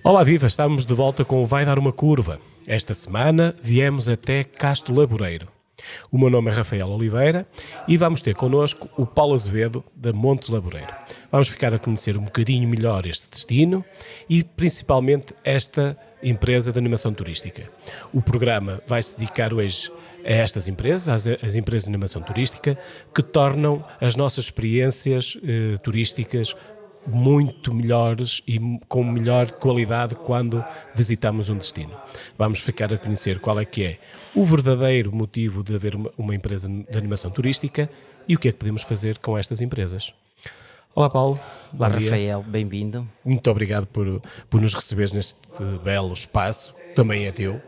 Olá viva, estamos de volta com o Vai Dar Uma Curva. Esta semana viemos até Castro Laboreiro. O meu nome é Rafael Oliveira e vamos ter connosco o Paulo Azevedo da Montes Laboreiro. Vamos ficar a conhecer um bocadinho melhor este destino e principalmente esta empresa de animação turística. O programa vai se dedicar hoje a estas empresas, às empresas de animação turística, que tornam as nossas experiências turísticas muito melhores e com melhor qualidade quando visitamos um destino. Vamos ficar a conhecer qual é que é o verdadeiro motivo de haver uma empresa de animação turística e o que é que podemos fazer com estas empresas. Olá Paulo. Olá Rafael, bem-vindo. Muito obrigado por nos receberes neste belo espaço, também é teu.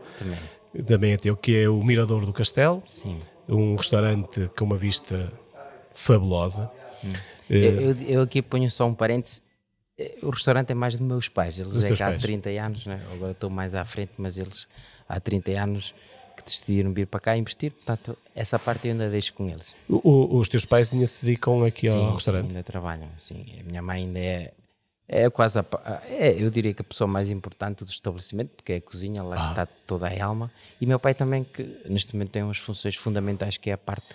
Também é teu, que é o Mirador do Castelo. Sim. Um restaurante com uma vista fabulosa. Eu aqui ponho só um parênteses. O restaurante é mais dos meus pais. Eles é cá há 30 anos, né? Agora estou mais à frente, mas eles há 30 anos que decidiram vir para cá investir. Portanto, essa parte eu ainda deixo com eles. Os teus pais ainda se dedicam aqui ao restaurante? Sim, ainda trabalham. Sim. A minha mãe ainda é quase eu diria que a pessoa mais importante do estabelecimento, porque é a cozinha, lá que está toda a alma. E meu pai também, que neste momento tem umas funções fundamentais, que é a parte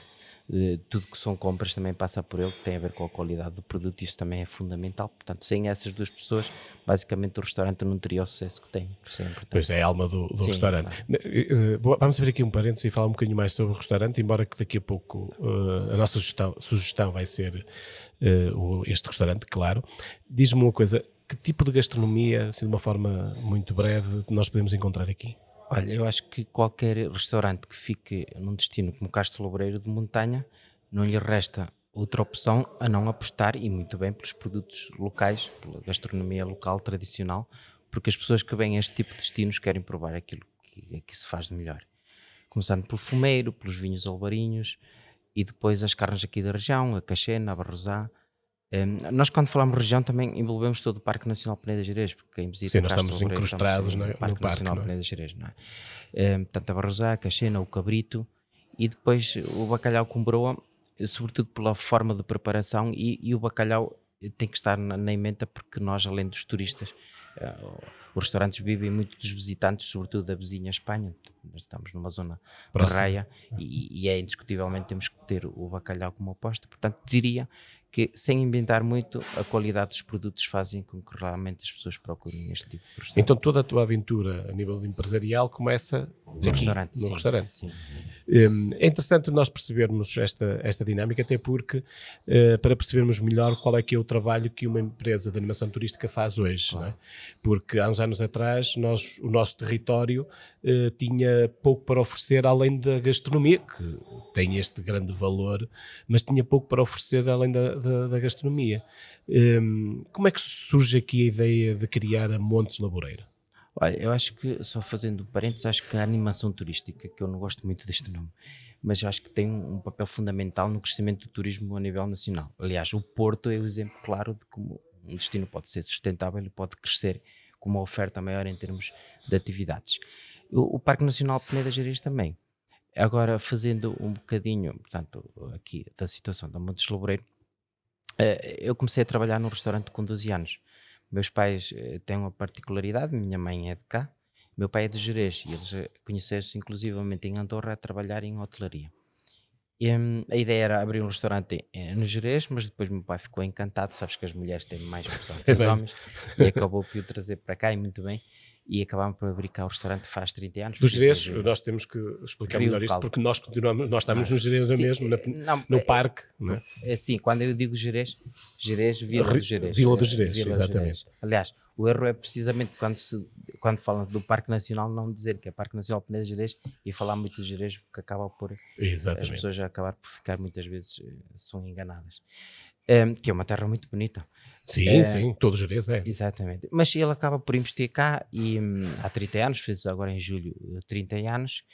de tudo que são compras, também passa por ele, que tem a ver com a qualidade do produto. Isso também é fundamental. Portanto, sem essas duas pessoas, basicamente o restaurante não teria o sucesso que tem. Pois é, a alma do restaurante. Claro. Vamos abrir aqui um parênteses e falar um bocadinho mais sobre o restaurante, embora que daqui a pouco a nossa sugestão vai ser este restaurante, claro. Diz-me uma coisa, que tipo de gastronomia, assim de uma forma muito breve, nós podemos encontrar aqui? Olha, eu acho que qualquer restaurante que fique num destino como Castro Laboreiro de montanha, não lhe resta outra opção a não apostar, e muito bem, pelos produtos locais, pela gastronomia local, tradicional, porque as pessoas que vêm a este tipo de destinos querem provar aquilo que se faz de melhor. Começando pelo fumeiro, pelos vinhos alvarinhos, e depois as carnes aqui da região, a cachena, a barrosá. Nós, quando falamos de região, também envolvemos todo o Parque Nacional Peneda Gerês, porque quem visita Sim, nós estamos incrustados no Parque Nacional não é? Peneda Gerês, não é? Portanto, a barrosá, a cachena, o cabrito, e depois o bacalhau com broa, sobretudo pela forma de preparação, e o bacalhau tem que estar na emenda, porque nós, além dos turistas, os restaurantes vivem muito dos visitantes, sobretudo da vizinha Espanha. Nós estamos numa zona de raia e é indiscutivelmente, temos que ter o bacalhau como aposta. Portanto, diria que, sem inventar muito, a qualidade dos produtos fazem com que realmente as pessoas procurem este tipo de restaurante. Então toda a tua aventura a nível empresarial começa no restaurante. Sim. É interessante nós percebermos esta dinâmica, até porque para percebermos melhor qual é que é o trabalho que uma empresa de animação turística faz hoje, Claro. não é? Porque há uns anos atrás o nosso território tinha pouco para oferecer além da gastronomia, que tem este grande valor, mas tinha pouco para oferecer além da gastronomia. Como é que surge aqui a ideia de criar a Montes Laboreiro? Olha, eu acho que, só fazendo parênteses, acho que a animação turística, que eu não gosto muito deste nome, mas acho que tem um papel fundamental no crescimento do turismo a nível nacional. Aliás, o Porto é o exemplo claro de como um destino pode ser sustentável e pode crescer com uma oferta maior em termos de atividades. O Parque Nacional Peneda Gerês também. Agora, fazendo um bocadinho, portanto, aqui da situação da Montes Laboreiro, eu comecei a trabalhar num restaurante com 12 anos. Meus pais têm uma particularidade, minha mãe é de cá, meu pai é de Gerês, e eles conheceram-se inclusivamente em Andorra a trabalhar em hotelaria. E, a ideia era abrir um restaurante no Gerês, mas depois meu pai ficou encantado, sabes que as mulheres têm mais opção que os homens, e acabou por o trazer para cá, e muito bem, e acabámos por abrir cá o restaurante faz 30 anos. Do Gerês, nós temos que explicar melhor isto, porque nós estamos no Gerês mesmo, no parque. Não é? Sim, quando eu digo Gerês, Vila do Gerês. Vila do Gerês, exatamente. Aliás, o erro é precisamente quando falam do Parque Nacional, não dizer que é Parque Nacional Peneda Gerês e falar muito de Gerês, porque acaba por as pessoas já acabar por ficar, muitas vezes são enganadas. Que é uma terra muito bonita. Sim, todo o Gerês é. Exatamente. Mas ele acaba por investir cá e há 30 anos, fez agora em julho 30 anos,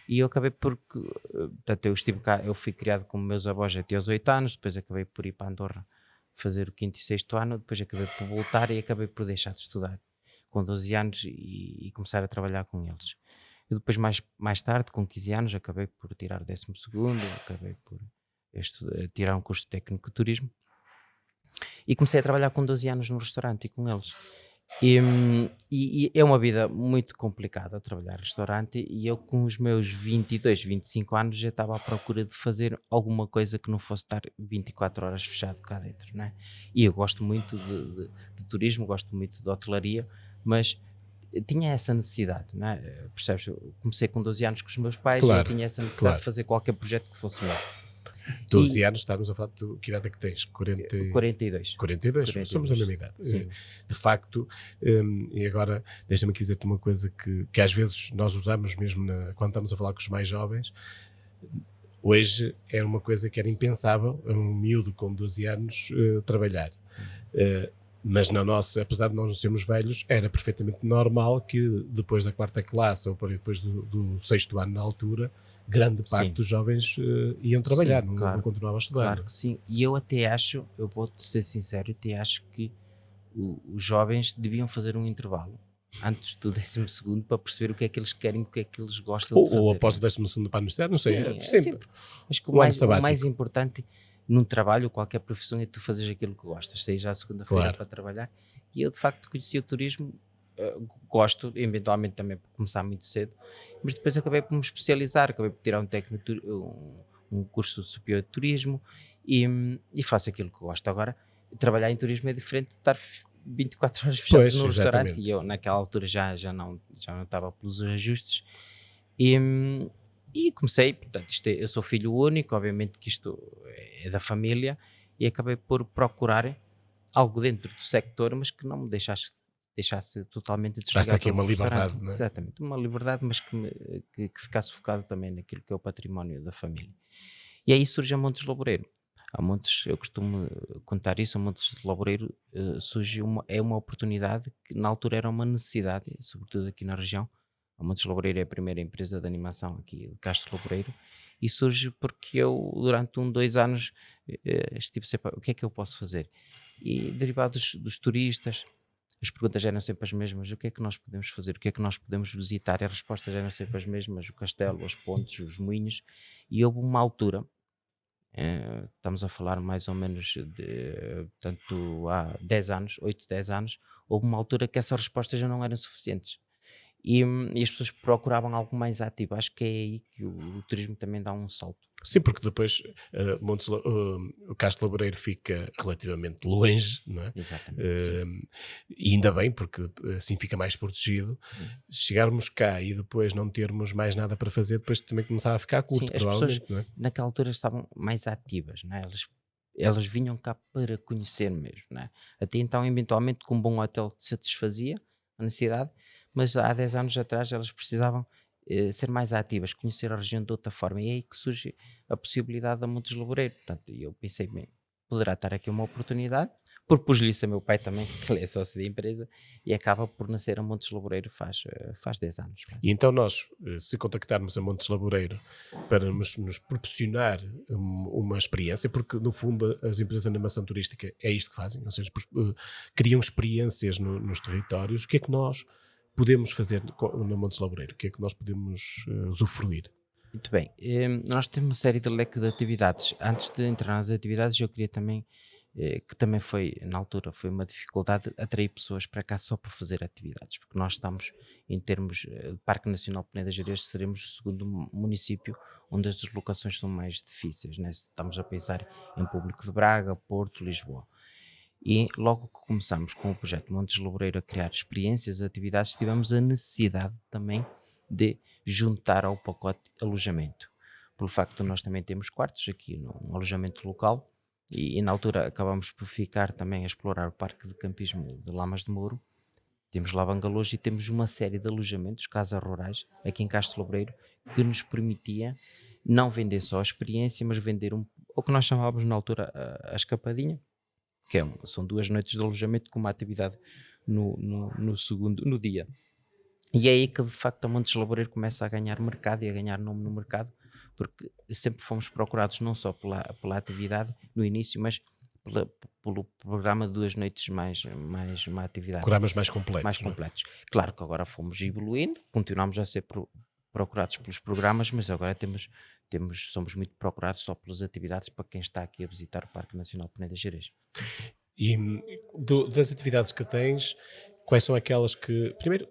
e eu acabei portanto, eu estive cá, eu fui criado com meus avós até aos 8 anos, depois acabei por ir para Andorra fazer o 5º e 6º ano, depois acabei por voltar e acabei por deixar de estudar com 12 anos e começar a trabalhar com eles. E depois, mais tarde, com 15 anos, acabei por tirar o 12º, acabei por tirar um curso de técnico de turismo, e comecei a trabalhar com 12 anos no restaurante e com eles. E é uma vida muito complicada trabalhar em restaurante, e eu com os meus 22, 25 anos já estava à procura de fazer alguma coisa que não fosse estar 24 horas fechado cá dentro, né? E eu gosto muito de turismo, gosto muito de hotelaria, mas tinha essa necessidade, né? Percebes? Eu comecei com 12 anos com os meus pais e eu Claro, tinha essa necessidade de claro. fazer qualquer projeto que fosse meu. 12 E anos, estamos a falar de que idade é que tens? 42. 42, somos da 42. mesma idade. Sim, De facto, e agora deixa-me aqui dizer-te uma coisa que às vezes nós usamos mesmo quando estamos a falar com os mais jovens. Hoje era uma coisa que era impensável a um miúdo com 12 anos trabalhar. Eh, mas na nossa, apesar de nós não sermos velhos, era perfeitamente normal que depois da quarta classe ou depois do sexto ano na altura, grande parte sim, dos jovens iam trabalhar, sim, não claro. continuavam a estudar. Claro que sim. E eu até acho, eu vou-te ser sincero, eu até acho que os jovens deviam fazer um intervalo antes do 12º para perceber o que é que eles querem, o que é que eles gostam de Ou fazer, após o né? 12º para a universidade, não sei, Sim, é sempre. sempre. Acho que Um ano o mais sabático, importante num trabalho, qualquer profissão, é tu fazeres aquilo que gostas, sair já à segunda-feira claro. para trabalhar. E eu, de facto, conheci o turismo, gosto, eventualmente também por começar muito cedo, mas depois acabei por me especializar, acabei por tirar um curso superior de turismo, e faço aquilo que gosto. Agora, trabalhar em turismo é diferente de estar 24 horas fechados Pois, num restaurante, e exatamente. eu naquela altura já não estava pelos ajustes. E comecei, portanto, eu sou filho único, obviamente que isto é da família, e acabei por procurar algo dentro do sector, mas que não me deixasse totalmente Dá-se desligado aqui uma do restaurante. liberdade, não é? Exatamente, uma liberdade, mas que ficasse focado também naquilo que é o património da família. E aí surge a Montes Laboreiro. A Montes, eu costumo contar isso, a Montes de Laboreiro surge é uma oportunidade que na altura era uma necessidade, sobretudo aqui na região. A Montes Laboreiro é a primeira empresa de animação aqui de Castro Laboreiro, e surge porque eu, durante 2 anos, estive sempre, o que é que eu posso fazer? E derivados dos turistas, as perguntas eram sempre as mesmas: o que é que nós podemos fazer? O que é que nós podemos visitar? E as respostas eram sempre as mesmas: o castelo, as pontes, os moinhos. E houve uma altura, estamos a falar mais ou menos de, portanto, há 10 anos, 8 10 anos, houve uma altura que essas respostas já não eram suficientes. E as pessoas procuravam algo mais ativo. Acho que é aí que o turismo também dá um salto. Sim, porque depois o Castro Laboreiro fica relativamente longe, não é? Exatamente, sim. Eh, e ainda bem, porque assim fica mais protegido. Hum. Chegarmos cá e depois não termos mais nada para fazer, depois também começava a ficar Sim, curto, as pessoas provavelmente, não é? naquela altura estavam mais ativas, não é? Elas vinham cá para conhecer mesmo, não é? Até então, eventualmente, com um bom hotel satisfazia a necessidade, mas há 10 anos atrás elas precisavam ser mais ativas, conhecer a região de outra forma, e é aí que surge a possibilidade da Montes Loureiros. Portanto, eu pensei, bem, poderá estar aqui uma oportunidade. Propus-lhe isso a meu pai também, que ele é sócio da empresa, e acaba por nascer a Montes Loureiro faz 10 anos. E então nós, se contactarmos a Montes Laboreiro para nos proporcionar uma experiência, porque no fundo as empresas de animação turística é isto que fazem, ou seja, criam experiências nos territórios, o que é que nós podemos fazer na Montes Laboreiro? O que é que nós podemos usufruir? Muito bem, nós temos uma série de leque de atividades. Antes de entrar nas atividades, eu queria também, que também foi, na altura, foi uma dificuldade atrair pessoas para cá só para fazer atividades, porque nós estamos, em termos de Parque Nacional Peneda Gerês, seremos o segundo município onde as deslocações são mais difíceis, né? Estamos a pensar em público de Braga, Porto, Lisboa. E logo que começamos com o projeto Montes Loureiro a criar experiências, atividades, tivemos a necessidade também de juntar ao pacote alojamento. Pelo facto de nós também temos quartos aqui no alojamento local, e na altura acabamos por ficar também a explorar o parque de campismo de Lamas de Mouro. Temos lá bangalôs e temos uma série de alojamentos, casas rurais, aqui em Castro Lobreiro, que nos permitia não vender só a experiência, mas vender o que nós chamávamos na altura a escapadinha, que são 2 noites de alojamento com uma atividade no dia. E é aí que de facto a Montes Laboreiro começa a ganhar mercado e a ganhar nome no mercado, porque sempre fomos procurados não só pela atividade no início, mas pelo programa de 2 noites mais uma atividade Programas mais mais completos, não é? completos. Claro que agora fomos evoluindo, continuamos a ser procurados pelos programas, mas agora somos muito procurados só pelas atividades para quem está aqui a visitar o Parque Nacional Peneda Gerês. E das atividades que tens, quais são aquelas que... Primeiro,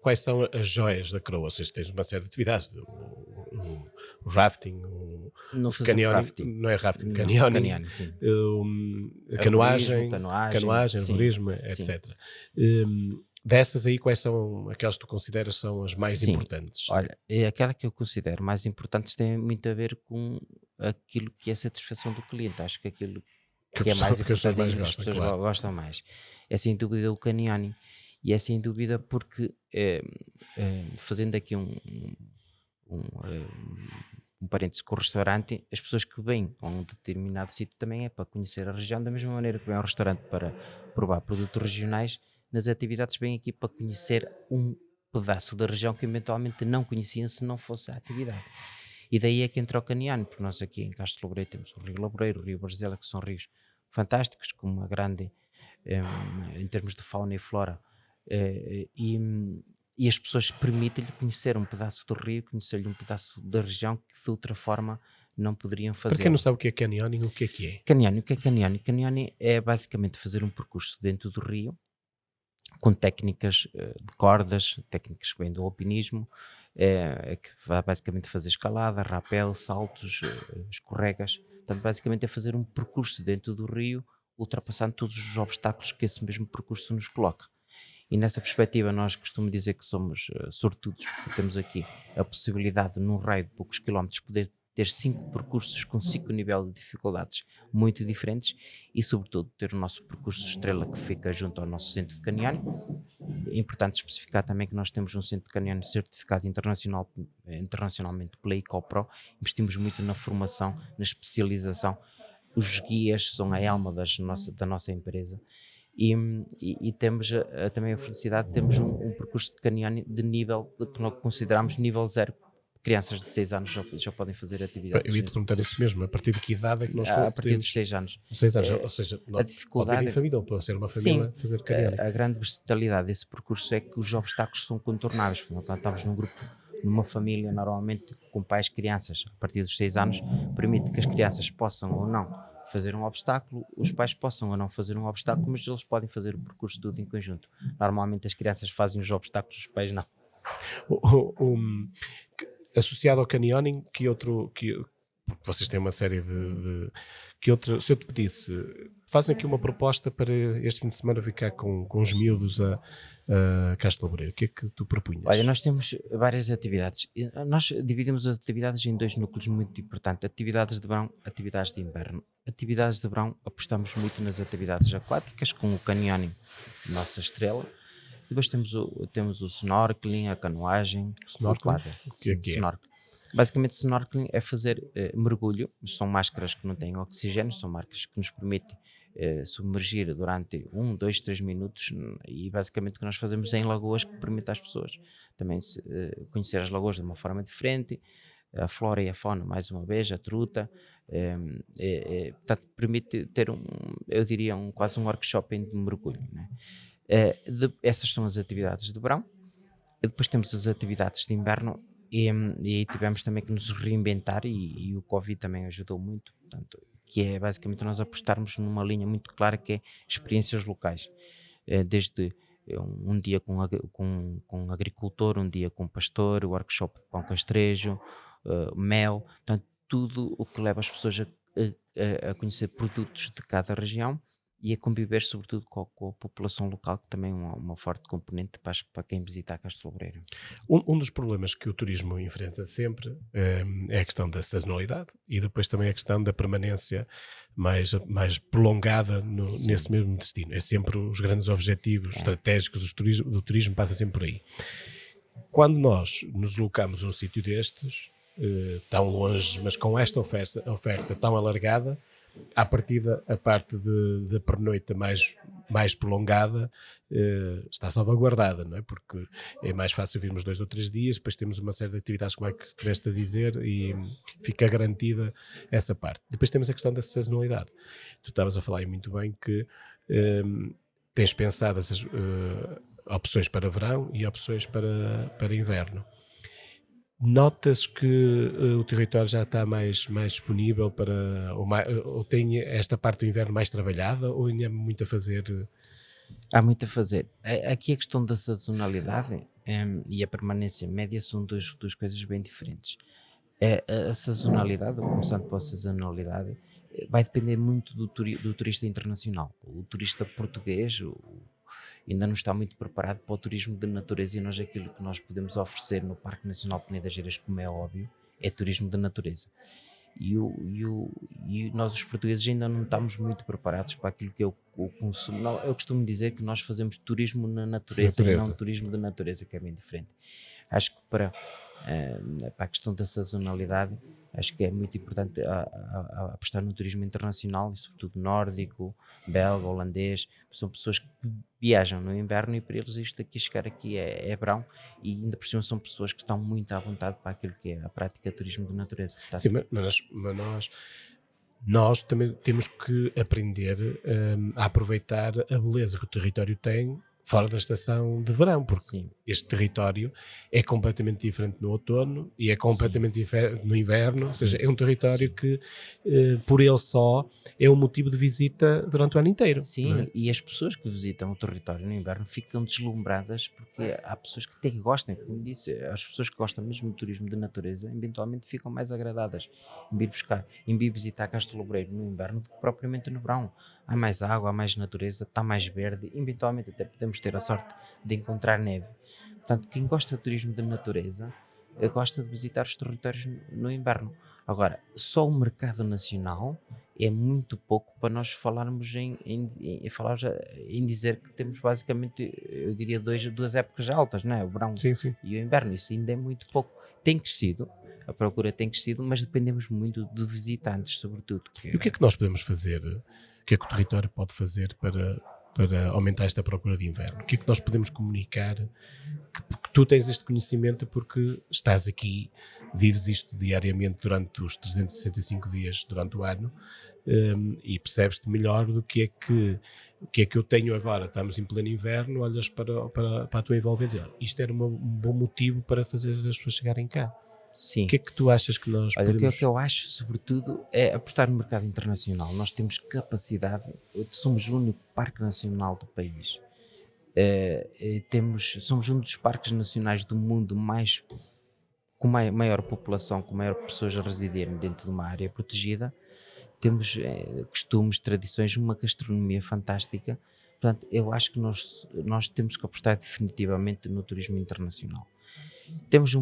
quais são as joias da coroa? Ou seja, tens uma série de atividades, o rafting, Não o fazemos canyoning, rafting. não é rafting, Não, canyoning, canyoning, sim. a Arborismo, canoagem, sim, arborismo, sim. etc. Dessas aí, quais são aquelas que tu consideras são as mais Sim, importantes? olha, é aquela que eu considero mais importantes tem muito a ver com aquilo que é a satisfação do cliente. Acho que aquilo Que, que é mais que as pessoas importante é mais aquilo que as gostam, pessoas claro. gostam mais. É sem dúvida o canyoning. E é sem dúvida porque, fazendo aqui um, eh, um parênteses com o restaurante, as pessoas que vêm a um determinado sítio também é para conhecer a região, da mesma maneira que vêm ao restaurante para provar produtos regionais, nas atividades vêm aqui para conhecer um pedaço da região que eventualmente não conheciam se não fosse a atividade. E daí é que entra o Caniano, porque nós aqui em Castro Laboreiro temos o Rio Laboreiro, o Rio Barzela, que são rios fantásticos, com uma grande, em termos de fauna e flora, eh, e, e as pessoas permitem-lhe conhecer um pedaço do rio, conhecer-lhe um pedaço da região que de outra forma não poderiam Para quem não fazê-lo. sabe o que é canyoning, o que é? Canyoning, o que é canyoning? Canyoning é basicamente fazer um percurso dentro do rio, com técnicas de cordas, técnicas que vêm do alpinismo, que vai basicamente fazer escalada, rapel, saltos, escorregas. Portanto, basicamente é fazer um percurso dentro do rio, ultrapassando todos os obstáculos que esse mesmo percurso nos coloca. E nessa perspectiva nós costumamos dizer que somos sortudos, porque temos aqui a possibilidade, num raio de poucos quilómetros, poder ter 5 percursos com 5 níveis de dificuldades muito diferentes e, sobretudo, ter o nosso percurso estrela que fica junto ao nosso centro de canyoning. É importante especificar também que nós temos um centro de canyoning certificado internacionalmente pela ICOPRO. Investimos muito na formação, na especialização. Os guias são a alma da nossa empresa. E temos também a felicidade de termos um percurso de canyoning de nível que nós consideramos nível zero. Crianças de 6 anos já podem fazer atividades. Eu ia te perguntar isso mesmo, a partir de que idade é que nós A partir podemos... dos 6 anos. 6 anos, Eh, ou seja, a pode vir dificuldade em família, ou pode ser uma Sim, família fazer canyoning. a grande versatilidade desse percurso é que os obstáculos são contornáveis. Quando estamos num grupo, numa família, normalmente com pais, crianças, a partir dos 6 anos, permite que as crianças possam ou não fazer um obstáculo, os pais possam ou não fazer um obstáculo, mas eles podem fazer o percurso tudo em conjunto. Normalmente as crianças fazem os obstáculos, os pais não. Associado ao canyoning, porque vocês têm uma série que outro, se eu te pedisse, fazem aqui uma proposta para este fim de semana ficar com os miúdos a Castro Laboreiro, o que é que tu propunhas? Olha, nós temos várias atividades. Nós dividimos as atividades em 2 núcleos muito importantes: atividades de verão, atividades de inverno. Atividades de verão, apostamos muito nas atividades aquáticas, com o canyoning, nossa estrela. Depois temos o snorkeling, a canoagem, Snorkeling? o O que é que é? snorkeling. Basicamente, snorkeling é fazer mergulho. São máscaras que não têm oxigênio, são máscaras que nos permitem submergir durante 1, 2, 3 minutos, e basicamente o que nós fazemos é em lagoas que permite às pessoas também conhecer as lagoas de uma forma diferente, a flora e a fauna, mais uma vez, a truta. Portanto, permite ter eu diria, quase um workshop de mergulho, né? Essas são as atividades de verão. E depois temos as atividades de inverno, e aí tivemos também que nos reinventar, e o Covid também ajudou muito, portanto, que é basicamente nós apostarmos numa linha muito clara, que é experiências locais, desde um dia com agricultor, um dia com pastor, workshop de pão castrejo, mel, portanto, tudo o que leva as pessoas a conhecer produtos de cada região e a conviver sobretudo com a população local, que também é uma forte componente para quem visita a Castro Laboreiro. Um dos problemas que o turismo enfrenta sempre é a questão da sazonalidade e depois também a questão da permanência mais prolongada nesse mesmo destino. É sempre os grandes objetivos estratégicos do turismo passa sempre por aí. Quando nós nos deslocamos a um sítio destes, tão longe, mas com esta oferta tão alargada, à partida, a parte da pernoita mais prolongada está salvaguardada, não é? Porque é mais fácil virmos 2 ou 3 dias, depois temos uma série de atividades, como é que estiveste a dizer, e fica garantida essa parte. Depois temos a questão da sazonalidade. Tu estavas a falar aí muito bem que tens pensado essas opções para verão e opções para inverno. Notas que o território já está mais disponível ou tem esta parte do inverno mais trabalhada, ou ainda há muito a fazer Há muito a fazer. Aqui a questão da sazonalidade e a permanência média são duas coisas bem diferentes. A sazonalidade, começando pela sazonalidade, vai depender muito do turista internacional. O turista português ainda não está muito preparado para o turismo de natureza, e nós aquilo que nós podemos oferecer no Parque Nacional Peneda Gerês, como é óbvio, é turismo de natureza. E nós os portugueses ainda não estamos muito preparados para aquilo que é o consumo. Não, eu costumo dizer que nós fazemos turismo na natureza e não turismo de natureza, que é bem diferente. Acho que para a questão da sazonalidade, acho que é muito importante apostar no turismo internacional, e sobretudo nórdico, belga, holandês. São pessoas que viajam no inverno, e para eles isto aqui, chegar aqui é verão, e ainda por cima são pessoas que estão muito à vontade para aquilo que é a prática de turismo de natureza. Portanto, Sim, mas nós também temos que aprender a aproveitar a beleza que o território tem fora da estação de verão, porque sim, este território é completamente diferente no outono e é completamente diferente no inverno, ou seja, é um território que por ele só é um motivo de visita durante o ano inteiro. sim, Não é? e as pessoas que visitam o território no inverno ficam deslumbradas, porque há pessoas que até gostam, como disse, as pessoas que gostam mesmo de turismo de natureza, eventualmente ficam mais agradadas em vir visitar Castro Lobreiro no inverno do que propriamente no verão. Há mais água, há mais natureza, está mais verde, eventualmente até podemos ter a sorte de encontrar neve. Portanto, quem gosta de turismo de natureza gosta de visitar os territórios no inverno. Agora, só o mercado nacional é muito pouco para nós falarmos em dizer que temos basicamente, eu diria, duas épocas altas, não é? O verão Sim, sim. e o inverno. Isso ainda é muito pouco. Tem crescido, a procura tem crescido, mas dependemos muito de visitantes, sobretudo. E o que é que nós podemos fazer? O que é que o território pode fazer para aumentar esta procura de inverno? O que é que nós podemos comunicar? Que tu tens este conhecimento porque estás aqui, vives isto diariamente durante os 365 dias durante o ano, e percebes-te melhor do que é que eu tenho agora. Estamos em pleno inverno, olhas para a tua envolvente. Isto era um bom motivo para fazer as pessoas chegarem cá. Sim. O que é que tu achas que nós Olha, o podemos... que eu acho, sobretudo, é apostar no mercado internacional. Nós temos capacidade, somos o único parque nacional do país. Somos um dos parques nacionais do mundo com maior população, com maior pessoas a residirem dentro de uma área protegida. Temos costumes, tradições, uma gastronomia fantástica. Portanto, eu acho que nós temos que apostar definitivamente no turismo internacional. Temos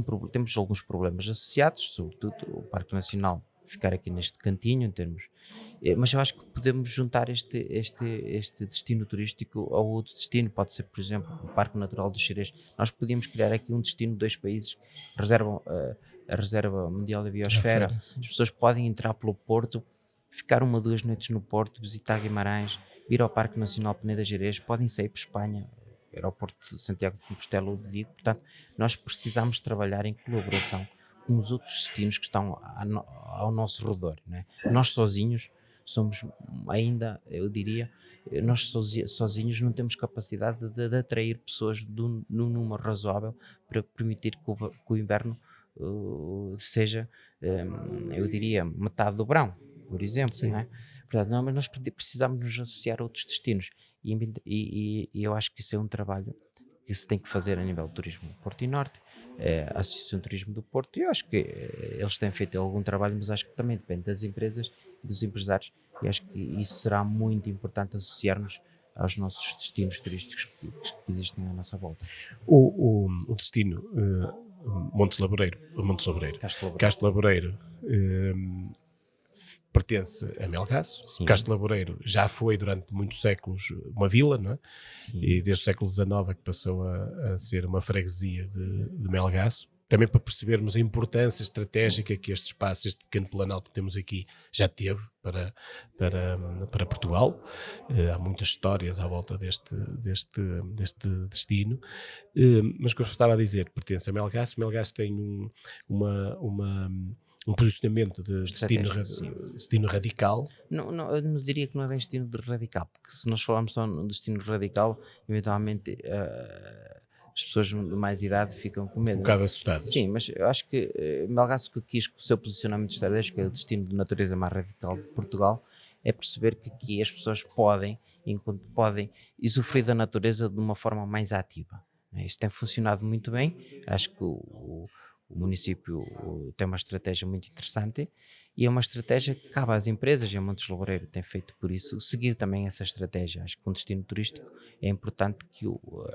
alguns problemas associados, sobretudo o Parque Nacional ficar aqui neste cantinho, mas eu acho que podemos juntar este destino turístico ao outro destino. Pode ser, por exemplo, o Parque Natural dos Xerés. Nós podíamos criar aqui um destino de 2 países que reservam a Reserva Mundial da Biosfera. As pessoas podem entrar pelo Porto, ficar 1 ou 2 noites no Porto, visitar Guimarães, vir ao Parque Nacional Peneda Gerês, podem sair para a Espanha, aeroporto de Santiago de Compostela ou de Vigo. Portanto, nós precisamos trabalhar em colaboração com os outros destinos que estão ao nosso redor, não é? Nós sozinhos somos ainda, eu diria, nós sozinhos não temos capacidade de atrair pessoas num número razoável para permitir que o inverno seja, eu diria, metade do verão, por exemplo, não é? Portanto, mas nós precisamos nos associar a outros destinos, e eu acho que isso é um trabalho que se tem que fazer a nível do turismo do Porto e Norte, a Associação de Turismo do Porto. Eu acho que eles têm feito algum trabalho, mas acho que também depende das empresas e dos empresários, e acho que isso será muito importante, associarmos aos nossos destinos turísticos que existem à nossa volta. O destino Montes Laboreiro, Castro Laboreiro pertence a Melgaço. Sim. Castro Laboreiro já foi durante muitos séculos uma vila, não é? E desde o século XIX é que passou a ser uma freguesia de Melgaço. Também para percebermos a importância estratégica que este espaço, este pequeno planalto que temos aqui, já teve para Portugal. Há muitas histórias à volta deste destino. Mas como eu estava a dizer, pertence a Melgaço. Melgaço tem um posicionamento de destino radical. Não, eu não diria que não é bem destino de radical, porque se nós falarmos só no destino radical, eventualmente as pessoas de mais idade ficam com medo. Um bocado assustadas. Sim, mas eu acho que Melgaço que quis, com o seu posicionamento estratégico, é o destino de natureza mais radical de Portugal, é perceber que aqui as pessoas podem usufruir da natureza de uma forma mais ativa. Isto tem funcionado muito bem. Acho que o município tem uma estratégia muito interessante e é uma estratégia que cabe às empresas, e a Montes de Loureiro tem feito por isso, seguir também essa estratégia. Acho que um destino turístico é importante que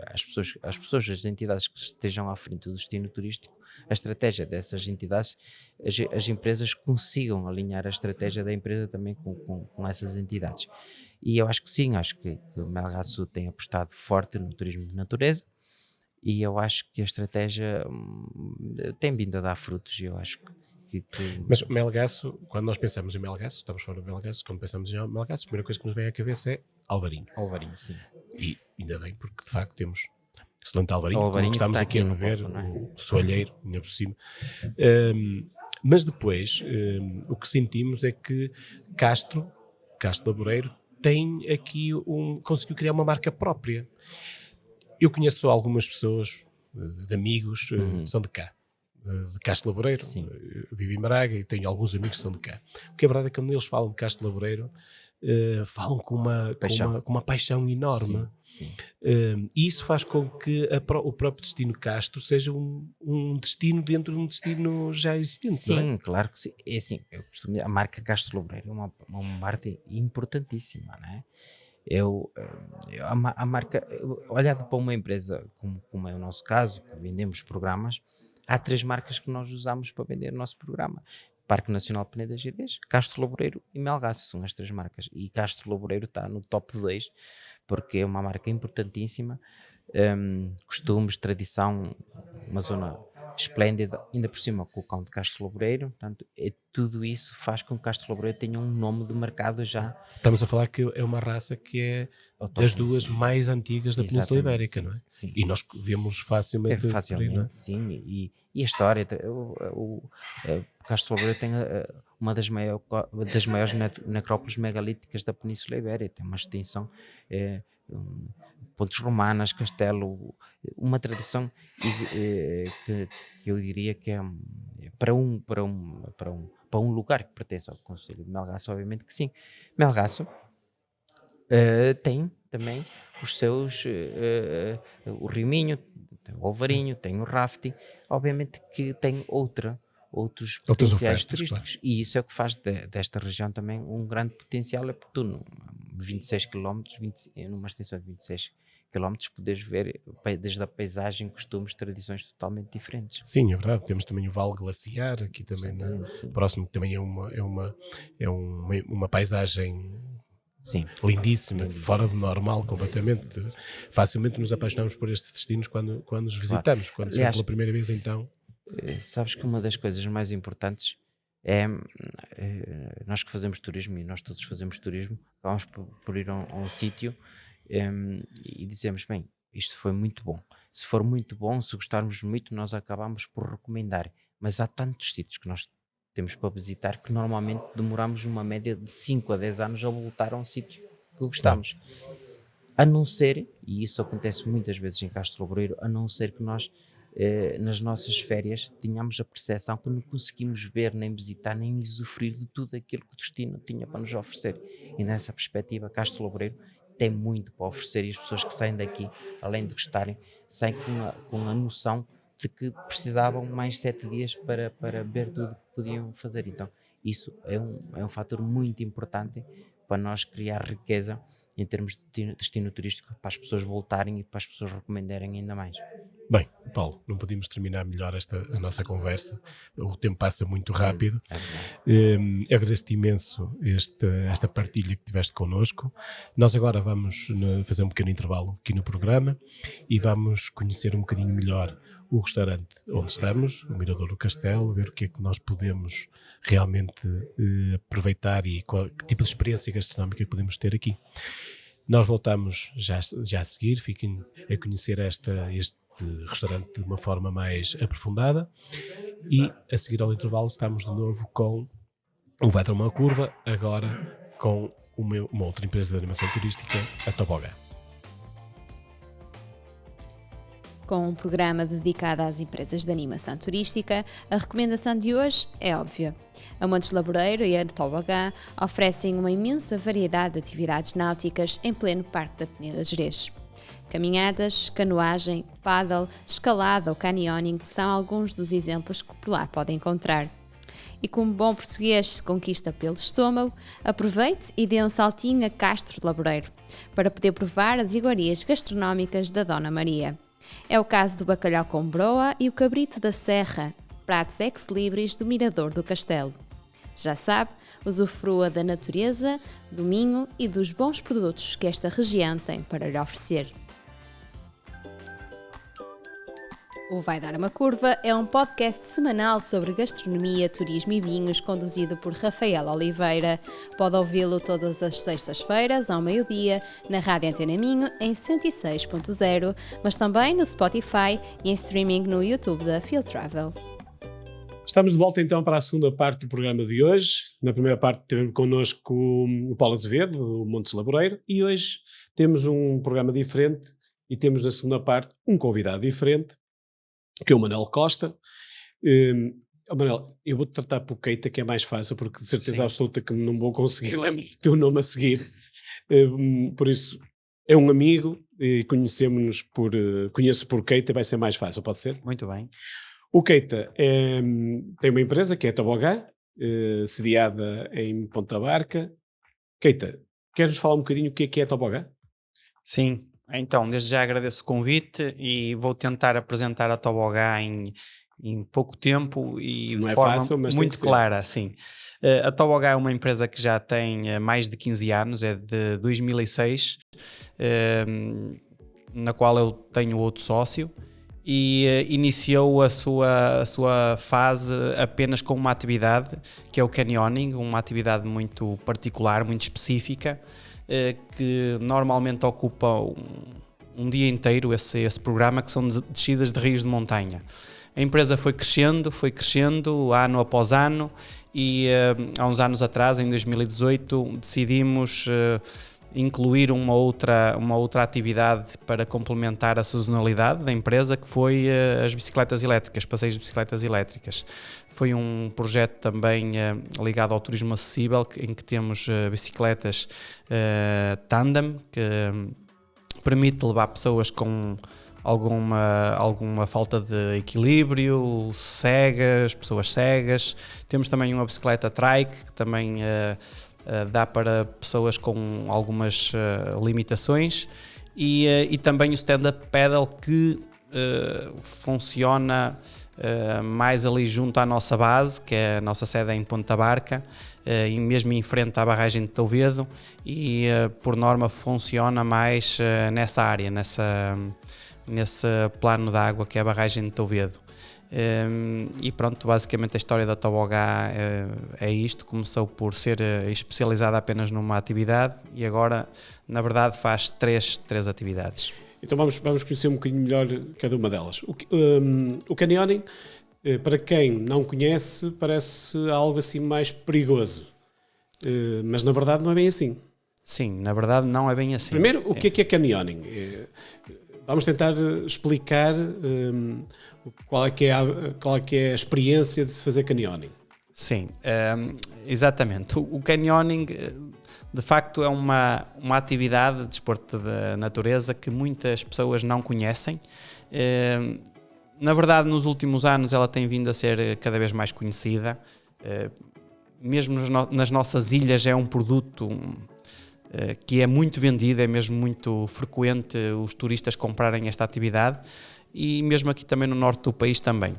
as pessoas, as entidades que estejam à frente do destino turístico, a estratégia dessas entidades, as empresas consigam alinhar a estratégia da empresa também com essas entidades. E eu acho que sim, acho que Melgaço tem apostado forte no turismo de natureza. E eu acho que a estratégia tem vindo a dar frutos, e eu acho que Mas Melgaço, quando nós pensamos em Melgaço, estamos fora de Melgaço, quando pensamos em Melgaço, a primeira coisa que nos vem à cabeça é Alvarinho. Alvarinho, sim. E ainda bem, porque de facto temos excelente Alvarinho, Alvarinho como estamos está aqui a aqui no beber, copo, não é? o soalheiro, ainda por cima. Mas depois, o que sentimos é que Castro Laboreiro, tem aqui conseguiu criar uma marca própria. Eu conheço algumas pessoas, de amigos, que são de cá, de Castro Laboreiro. Vivo em Braga e tenho alguns amigos que são de cá. O que é verdade é que quando eles falam de Castro Laboreiro, falam com uma paixão enorme. Sim. E isso faz com que o próprio destino Castro seja um destino dentro de um destino já existente. Sim, não é? claro que sim. É assim, eu costumo dizer, a marca Castro Laboreiro é uma marca importantíssima, não é? A marca, olhado para uma empresa como é o nosso caso, que vendemos programas, há 3 marcas que nós usamos para vender o nosso programa: Parque Nacional Peneda Gerês, Castro Laboreiro e Melgaço. São as 3 marcas, e Castro Laboreiro está no top 2 porque é uma marca importantíssima. Costumes, tradição, uma zona esplêndida, ainda por cima com o cão de Castro Laboreiro. Portanto, tudo isso faz com que Castro Laboreiro tenha um nome de mercado já. Estamos a falar que é uma raça que é das duas mais antigas da Península Ibérica, não é? Sim. E nós vemos facilmente. Facilmente, sim. E a história, o Castro Laboreiro tem uma das maiores necrópolis megalíticas da Península Ibérica. Tem uma extensão, pontes romanas, castelo, uma tradição que eu diria que é para um lugar que pertence ao Concelho de Melgaço, obviamente que sim. Melgaço tem também os seus, o Riminho, tem o Alvarinho, tem o Rafting, obviamente que tem outros potenciais ofertas, turísticos, claro. e isso é o que faz desta região também um grande potencial. É porque tu, 26 km, numa extensão de 26 km, podes ver desde a paisagem, costumes, tradições totalmente diferentes. Sim, é verdade. Temos também o Vale Glaciar, aqui também Sim. próximo, que também é uma paisagem lindíssima, fora do normal, completamente. Facilmente nos apaixonamos por estes destinos quando os visitamos. Quando se vê pela primeira vez, então. Sabes que uma das coisas mais importantes é nós que fazemos turismo, e nós todos fazemos turismo, acabamos por ir a um sítio e dizemos: bem, isto foi muito bom. Se for muito bom, se gostarmos muito, nós acabamos por recomendar. Mas há tantos sítios que nós temos para visitar que normalmente demoramos uma média de 5 a 10 anos a voltar a um sítio que gostamos. A não ser, e isso acontece muitas vezes em Castro Laboreiro, a não ser que nós nas nossas férias tenhamos a percepção que não conseguimos ver, nem visitar, nem usufruir de tudo aquilo que o destino tinha para nos oferecer. E nessa perspectiva, Castro Laboreiro tem muito para oferecer, e as pessoas que saem daqui, além de gostarem, saem com a noção de que precisavam mais 7 dias para ver tudo o que podiam fazer. Então isso é um fator muito importante para nós criar riqueza em termos de destino turístico, para as pessoas voltarem e para as pessoas recomendarem ainda mais. Bem, Paulo, não podíamos terminar melhor a nossa conversa. O tempo passa muito rápido. Agradeço-te imenso esta partilha que tiveste connosco. Nós agora vamos fazer um pequeno intervalo aqui no programa e vamos conhecer um bocadinho melhor o restaurante onde estamos, o Mirador do Castelo, ver o que é que nós podemos realmente aproveitar e que tipo de experiência gastronómica podemos ter aqui. Nós voltamos já a seguir, fiquem a conhecer este restaurante de uma forma mais aprofundada, e a seguir ao intervalo estamos de novo com o Vai Dar Uma Curva, agora com uma outra empresa de animação turística, a Tobogã. Com um programa dedicado às empresas de animação turística, a recomendação de hoje é óbvia. A Montes Laboreiro e a Tobogã oferecem uma imensa variedade de atividades náuticas em pleno Parque da Peneda de Gerês. Caminhadas, canoagem, paddle, escalada ou canyoning são alguns dos exemplos que por lá podem encontrar. E como bom português se conquista pelo estômago, aproveite e dê um saltinho a Castro de Laboreiro, para poder provar as iguarias gastronómicas da Dona Maria. É o caso do bacalhau com broa e o cabrito da serra, pratos ex-libris do Mirador do Castelo. Já sabe, usufrua da natureza, do Minho e dos bons produtos que esta região tem para lhe oferecer. O Vai Dar uma Curva é um podcast semanal sobre gastronomia, turismo e vinhos, conduzido por Rafael Oliveira. Pode ouvi-lo todas as sextas-feiras, ao meio-dia, na Rádio Antena Minho, em 106.0, mas também no Spotify e em streaming no YouTube da Field Travel. Estamos de volta então para a segunda parte do programa de hoje. Na primeira parte tivemos connosco o Paulo Azevedo, do Montes Laboreiro, e hoje temos um programa diferente e temos na segunda parte um convidado diferente, que é o Manuel Costa. Manuel, eu vou-te tratar por Keita, que é mais fácil, porque de certeza absoluta que não vou conseguir lembrar o teu nome a seguir. Por isso, é um amigo e conheço por Keita, vai ser mais fácil, pode ser? Muito bem. O Keita tem uma empresa que é a Tobogã, sediada em Ponta Barca. Keita, queres-nos falar um bocadinho o que é a Tobogã? Sim. Então, desde já agradeço o convite e vou tentar apresentar a Tobogã em pouco tempo e de forma fácil, mas muito clara. Sim. A Tobogã é uma empresa que já tem mais de 15 anos, é de 2006, na qual eu tenho outro sócio, e iniciou a sua fase apenas com uma atividade, que é o canyoning, uma atividade muito particular, muito específica, que normalmente ocupa um dia inteiro esse programa, que são descidas de rios de montanha. A empresa foi crescendo ano após ano e há uns anos atrás, em 2018, decidimos incluir uma outra atividade para complementar a sazonalidade da empresa, que foi as bicicletas elétricas, passeios de bicicletas elétricas. Foi um projeto também ligado ao turismo acessível, em que temos bicicletas tandem, que permite levar pessoas com alguma falta de equilíbrio, pessoas cegas. Temos também uma bicicleta trike, que também dá para pessoas com algumas limitações, e também o stand-up paddle, que funciona mais ali junto à nossa base, que é a nossa sede em Ponta Barca, e mesmo em frente à barragem de Tovedo, e por norma funciona mais nessa área, nesse plano de água que é a barragem de Tovedo. E pronto, basicamente a história da Tobogã é isto. Começou por ser especializada apenas numa atividade e agora, na verdade, faz três atividades. Então vamos conhecer um bocadinho melhor cada uma delas. O canyoning, para quem não conhece, parece algo assim mais perigoso, mas na verdade não é bem assim. Sim, na verdade não é bem assim. Primeiro, o que é canyoning? Vamos tentar explicar qual é que é a experiência de se fazer canyoning. Sim, exatamente. O canyoning, de facto, é uma atividade de desporto de natureza que muitas pessoas não conhecem. Na verdade, nos últimos anos ela tem vindo a ser cada vez mais conhecida. Mesmo nas nossas ilhas é um produto que é muito vendido, é mesmo muito frequente os turistas comprarem esta atividade, e mesmo aqui também no norte do país também.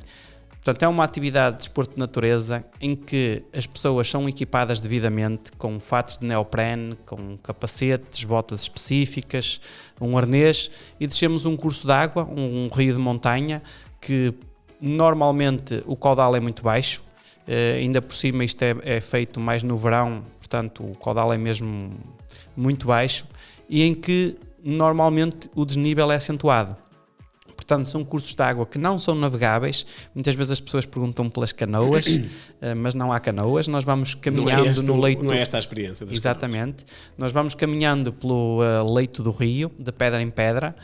Portanto, é uma atividade de desporto de natureza em que as pessoas são equipadas devidamente com fatos de neoprene, com capacetes, botas específicas, um arnês, e descemos um curso de água, um rio de montanha, que normalmente o caudal é muito baixo, ainda por cima isto é feito mais no verão, portanto o caudal é mesmo muito baixo, e em que normalmente o desnível é acentuado. Portanto, são cursos de água que não são navegáveis. Muitas vezes as pessoas perguntam pelas canoas, mas não há canoas. Nós vamos caminhando no leito... Não é esta a experiência das Exatamente. Canoas. Nós vamos caminhando pelo leito do rio, de pedra em pedra,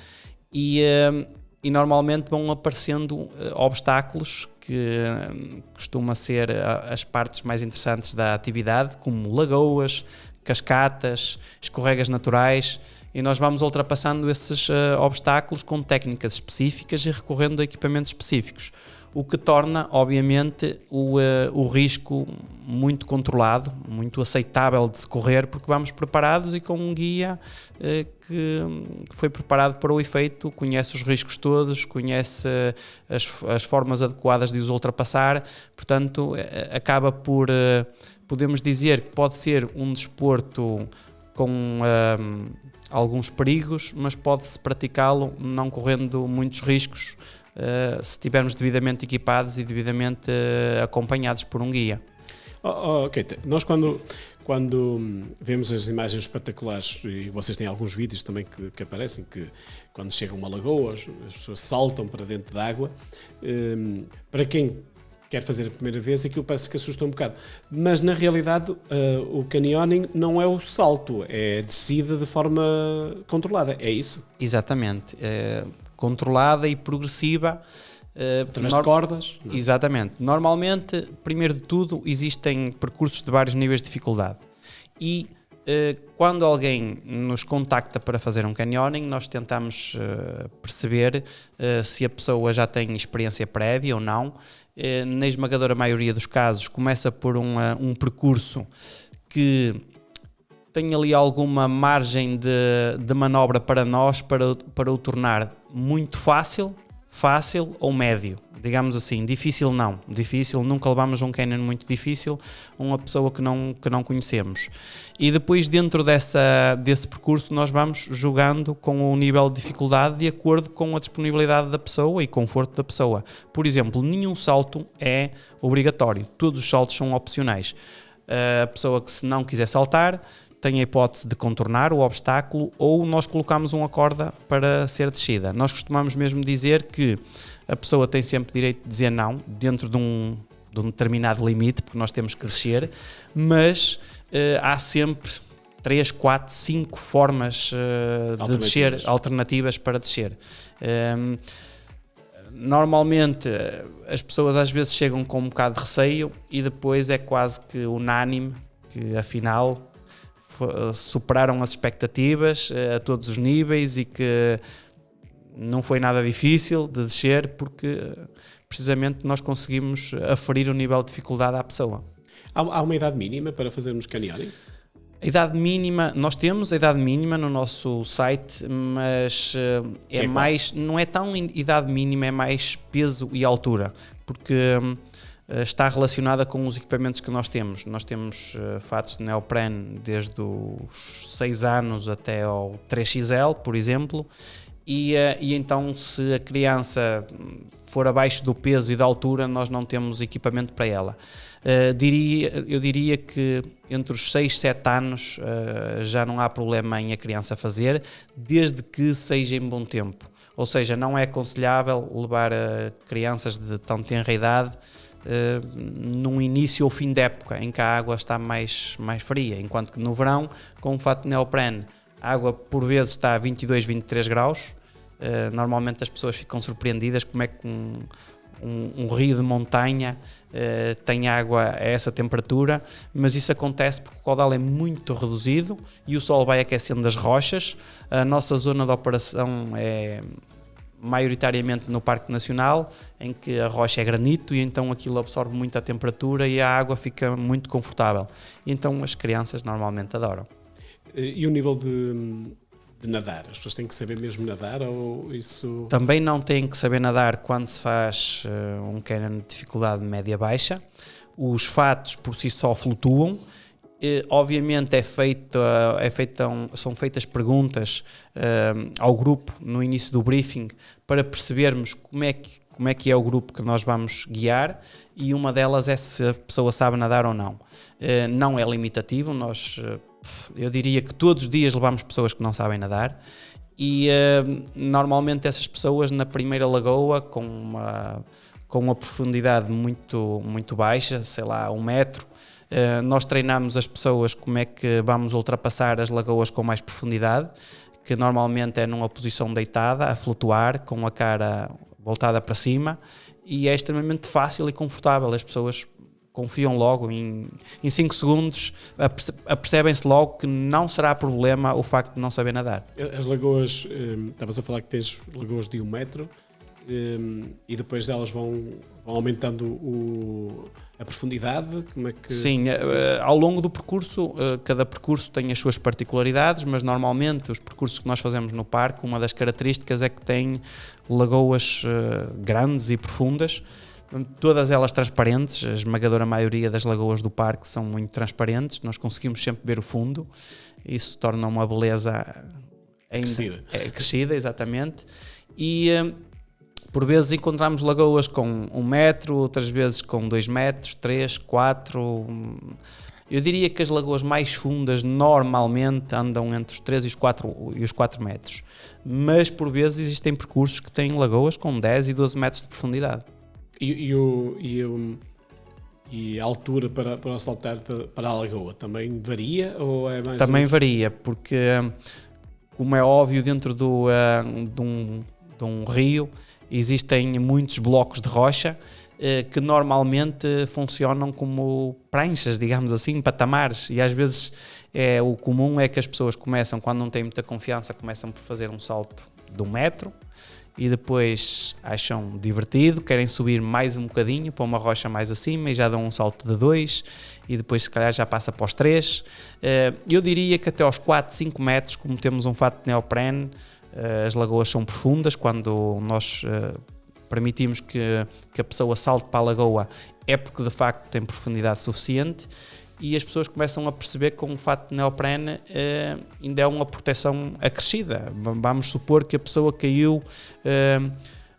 e e normalmente vão aparecendo obstáculos que costuma ser as partes mais interessantes da atividade, como lagoas, cascatas, escorregas naturais, e nós vamos ultrapassando esses obstáculos com técnicas específicas e recorrendo a equipamentos específicos, o que torna, obviamente, o risco muito controlado, muito aceitável de se correr, porque vamos preparados e com um guia que foi preparado para o efeito, conhece os riscos todos, conhece as formas adequadas de os ultrapassar, portanto, acaba por, podemos dizer que pode ser um desporto com alguns perigos, mas pode-se praticá-lo não correndo muitos riscos, se estivermos devidamente equipados e devidamente acompanhados por um guia. Keita, nós quando vemos as imagens espetaculares, e vocês têm alguns vídeos também que aparecem, que quando chega a uma lagoa as pessoas saltam para dentro da água, para quem quer fazer a primeira vez aquilo parece que assusta um bocado, mas na realidade o canyoning não é o salto, é a descida de forma controlada, é isso? Exatamente, controlada e progressiva, através de cordas. Não? Exatamente, normalmente, primeiro de tudo, existem percursos de vários níveis de dificuldade e quando alguém nos contacta para fazer um canyoning, nós tentamos perceber se a pessoa já tem experiência prévia ou não. Na esmagadora maioria dos casos começa por um percurso que tem ali alguma margem de manobra para nós, para o tornar muito fácil ou médio, digamos assim. Difícil não, difícil, nunca levamos um canyon muito difícil, uma pessoa que não conhecemos. E depois dentro desse percurso nós vamos jogando com o nível de dificuldade de acordo com a disponibilidade da pessoa e conforto da pessoa. Por exemplo, nenhum salto é obrigatório, todos os saltos são opcionais. A pessoa que se não quiser saltar tem a hipótese de contornar o obstáculo ou nós colocamos uma corda para ser descida. Nós costumamos mesmo dizer que a pessoa tem sempre direito de dizer não, dentro de um determinado limite, porque nós temos que descer, mas há sempre 3, 4, 5 formas de descer, alternativas para descer. Normalmente as pessoas às vezes chegam com um bocado de receio e depois é quase que unânime que afinal superaram as expectativas a todos os níveis e que não foi nada difícil de descer porque precisamente nós conseguimos aferir o nível de dificuldade à pessoa. Há uma idade mínima para fazermos canyoning? A idade mínima, nós temos a idade mínima no nosso site, mas não é tão idade mínima, é mais peso e altura, porque está relacionada com os equipamentos que nós temos. Nós temos fatos de neoprene desde os 6 anos até ao 3XL, por exemplo, e então se a criança for abaixo do peso e da altura, nós não temos equipamento para ela. Eu diria que entre os 6 e 7 anos já não há problema em a criança fazer, desde que seja em bom tempo. Ou seja, não é aconselhável levar crianças de tão tenra idade num início ou fim de época em que a água está mais fria, enquanto que no verão, com o fato de neoprene, a água por vezes está a 22, 23 graus. Normalmente as pessoas ficam surpreendidas como é que um rio de montanha tem água a essa temperatura, mas isso acontece porque o caudal é muito reduzido e o sol vai aquecendo as rochas. A nossa zona de operação é maioritariamente no Parque Nacional, em que a rocha é granito e então aquilo absorve muito a temperatura e a água fica muito confortável. Então as crianças normalmente adoram. E o nível de nadar? As pessoas têm que saber mesmo nadar ou isso? Também não têm que saber nadar quando se faz um canyon de dificuldade média-baixa. Os fatos por si só flutuam. Obviamente são feitas perguntas ao grupo no início do briefing para percebermos como é que é o grupo que nós vamos guiar, e uma delas é se a pessoa sabe nadar ou não. Não é limitativo, eu diria que todos os dias levamos pessoas que não sabem nadar e normalmente essas pessoas na primeira lagoa com uma profundidade muito, muito baixa, sei lá, 1 metro, nós treinamos as pessoas como é que vamos ultrapassar as lagoas com mais profundidade, que normalmente é numa posição deitada, a flutuar, com a cara voltada para cima, e é extremamente fácil e confortável. As pessoas confiam logo, em 5 segundos apercebem-se logo que não será problema o facto de não saber nadar. As lagoas, estavas a falar que tens lagoas de 1 metro, e depois delas vão aumentando a profundidade? Como é que... Sim, ao longo do percurso, cada percurso tem as suas particularidades, mas normalmente os percursos que nós fazemos no parque, uma das características é que tem lagoas grandes e profundas, todas elas transparentes. A esmagadora maioria das lagoas do parque são muito transparentes, nós conseguimos sempre ver o fundo, isso torna uma beleza ainda crescida, exatamente. E por vezes encontramos lagoas com 1 metro, outras vezes com 2 metros, 3, 4. Eu diria que as lagoas mais fundas normalmente andam entre os 3 e os 4 metros, mas por vezes existem percursos que têm lagoas com 10 e 12 metros de profundidade. E a altura para o saltar para a lagoa também varia? Ou é mais também varia, porque, como é óbvio, dentro de um rio existem muitos blocos de rocha que normalmente funcionam como pranchas, digamos assim, patamares, e às vezes o comum é que as pessoas começam, quando não têm muita confiança, começam por fazer um salto de 1 metro, e depois acham divertido, querem subir mais um bocadinho para uma rocha mais acima e já dão um salto de 2, e depois se calhar já passa para os 3. Eu diria que até aos 4, 5 metros, como temos um fato de neoprene, as lagoas são profundas. Quando nós permitimos que a pessoa salte para a lagoa, é porque de facto tem profundidade suficiente, e as pessoas começam a perceber que com o fato de neoprene ainda é uma proteção acrescida. Vamos supor que a pessoa caiu,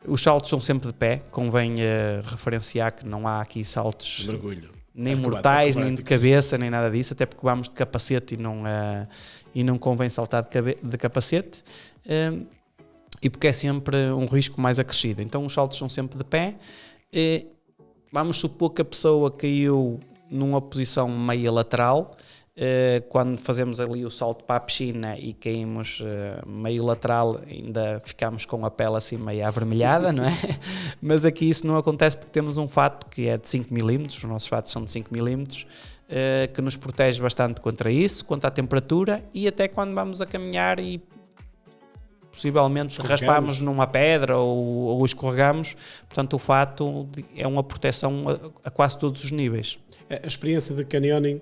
os saltos são sempre de pé, convém referenciar que não há aqui saltos mergulho, nem mortais, nem de cabeça, nem nada disso, até porque vamos de capacete e não convém saltar de capacete, e porque é sempre um risco mais acrescido. Então os saltos são sempre de pé. Vamos supor que a pessoa caiu numa posição meia lateral, quando fazemos ali o salto para a piscina e caímos meio lateral, ainda ficamos com a pele assim meio avermelhada, não é? Mas aqui isso não acontece porque temos um fato que é de 5 mm, os nossos fatos são de 5 mm, que nos protege bastante contra isso, contra a temperatura, e até quando vamos a caminhar e possivelmente raspamos numa pedra ou escorregamos, portanto o fato é uma proteção a quase todos os níveis. A experiência de canyoning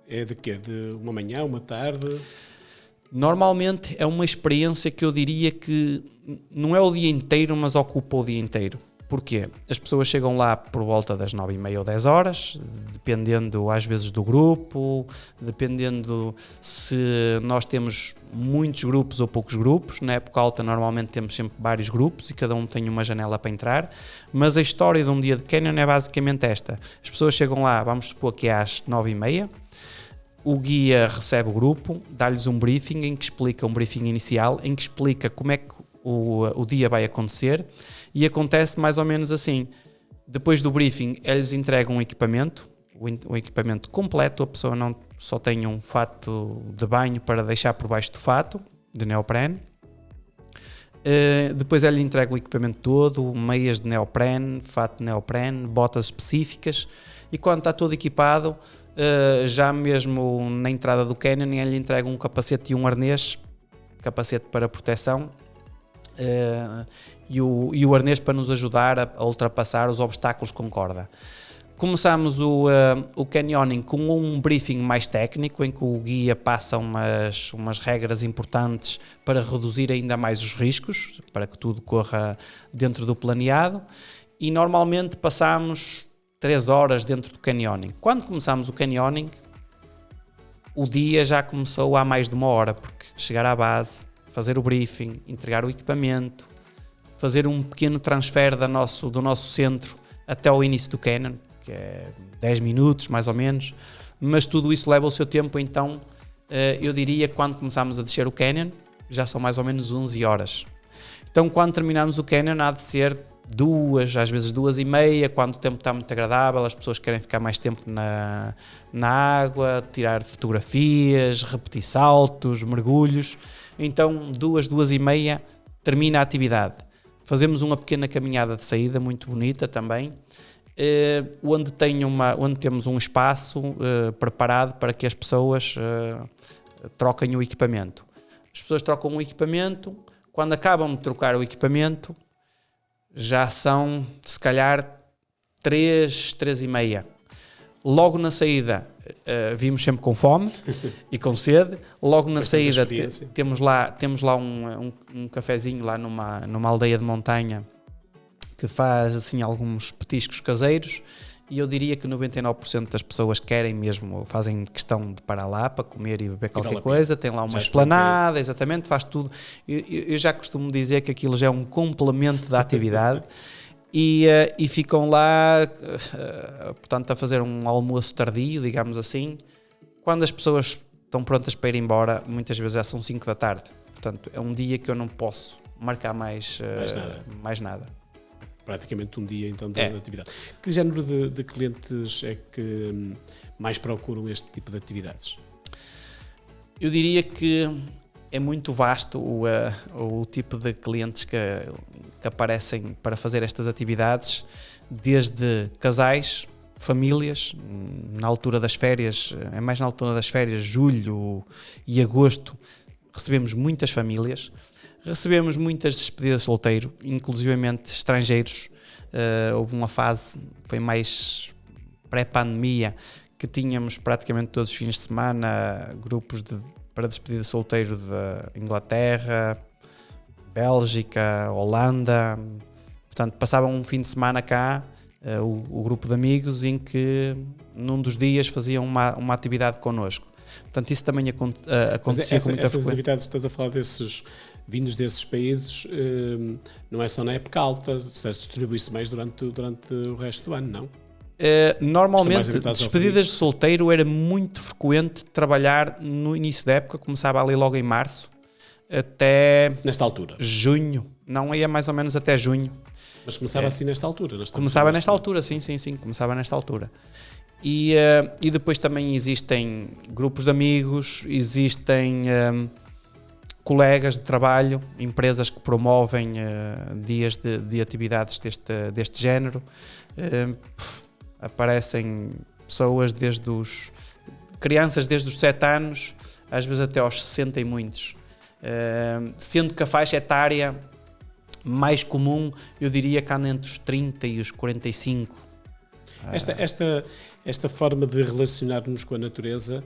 é de quê? De uma manhã, uma tarde? Normalmente é uma experiência que eu diria que não é o dia inteiro, mas ocupa o dia inteiro. Porquê? As pessoas chegam lá por volta das 9h30 ou 10 horas, dependendo às vezes do grupo, dependendo se nós temos muitos grupos ou poucos grupos. Na época alta normalmente temos sempre vários grupos e cada um tem uma janela para entrar, mas a história de um dia de canyon é basicamente esta. As pessoas chegam lá, vamos supor que é às 9h30, o guia recebe o grupo, dá-lhes um briefing em que explica, um briefing inicial, em que explica como é que o dia vai acontecer. E acontece mais ou menos assim: depois do briefing eles entregam um equipamento, o equipamento completo, a pessoa não só tem um fato de banho para deixar por baixo do fato de neoprene, depois ele entrega o equipamento todo, meias de neoprene, fato de neoprene, botas específicas, e quando está todo equipado, já mesmo na entrada do canyon, ele entrega um capacete e um arnês, capacete para proteção, e o arnês para nos ajudar a ultrapassar os obstáculos com corda. Começamos o canyoning com um briefing mais técnico, em que o guia passa umas regras importantes para reduzir ainda mais os riscos, para que tudo corra dentro do planeado, e normalmente passamos 3 horas dentro do canyoning. Quando começamos o canyoning, o dia já começou há mais de 1 hora, porque chegar à base, fazer o briefing, entregar o equipamento, fazer um pequeno transfer do nosso centro até ao início do canyon, que é 10 minutos mais ou menos, mas tudo isso leva o seu tempo. Então eu diria que quando começamos a descer o canyon já são mais ou menos 11 horas. Então quando terminamos o canyon há de ser às vezes 2h30, quando o tempo está muito agradável, as pessoas querem ficar mais tempo na água, tirar fotografias, repetir saltos, mergulhos. Então 2h30 termina a atividade. Fazemos uma pequena caminhada de saída muito bonita também, onde temos um espaço preparado para que as pessoas troquem o equipamento. As pessoas trocam o equipamento, quando acabam de trocar o equipamento, já são, se calhar, 3h30. Logo na saída, vimos sempre com fome e com sede. Logo na saída temos lá um cafezinho lá numa aldeia de montanha que faz assim alguns petiscos caseiros, e eu diria que 99% das pessoas querem mesmo, fazem questão de parar lá para comer e beber qualquer coisa. Tem lá uma esplanada, exatamente, faz tudo. Eu já costumo dizer que aquilo já é um complemento da atividade. E ficam lá, portanto, a fazer um almoço tardio, digamos assim. Quando as pessoas estão prontas para ir embora, muitas vezes já são 5 da tarde. Portanto, é um dia que eu não posso marcar mais nada. Praticamente um dia então de atividade. Que género de clientes é que mais procuram este tipo de atividades? Eu diria que é muito vasto o tipo de clientes que aparecem para fazer estas atividades, desde casais, famílias, na altura das férias, é mais na altura das férias, julho e agosto, recebemos muitas famílias. Recebemos muitas despedidas de solteiro, inclusivamente estrangeiros. Houve uma fase, foi mais pré-pandemia, que tínhamos praticamente todos os fins de semana grupos para despedida de solteiro da Inglaterra, Bélgica, Holanda. Portanto, passavam um fim de semana cá, o grupo de amigos, em que num dos dias faziam uma atividade connosco. Portanto, isso também acontecia com muita frequência. Essas atividades, estás a falar vindos desses países, não é só na época alta, distribui-se mais durante o resto do ano, não? Normalmente, despedidas de solteiro era muito frequente trabalhar no início da época, começava ali logo em março, até... Nesta altura? Junho, não ia mais ou menos até junho. Mas começava assim nesta altura? Começava nesta altura, sim, começava nesta altura. E depois também existem grupos de amigos, existem colegas de trabalho, empresas que promovem dias de atividades deste género. Aparecem pessoas crianças desde os 7 anos, às vezes até aos 60 e muitos. Sendo que a faixa etária mais comum, eu diria que anda entre os 30 e os 45. Esta forma de relacionar-nos com a natureza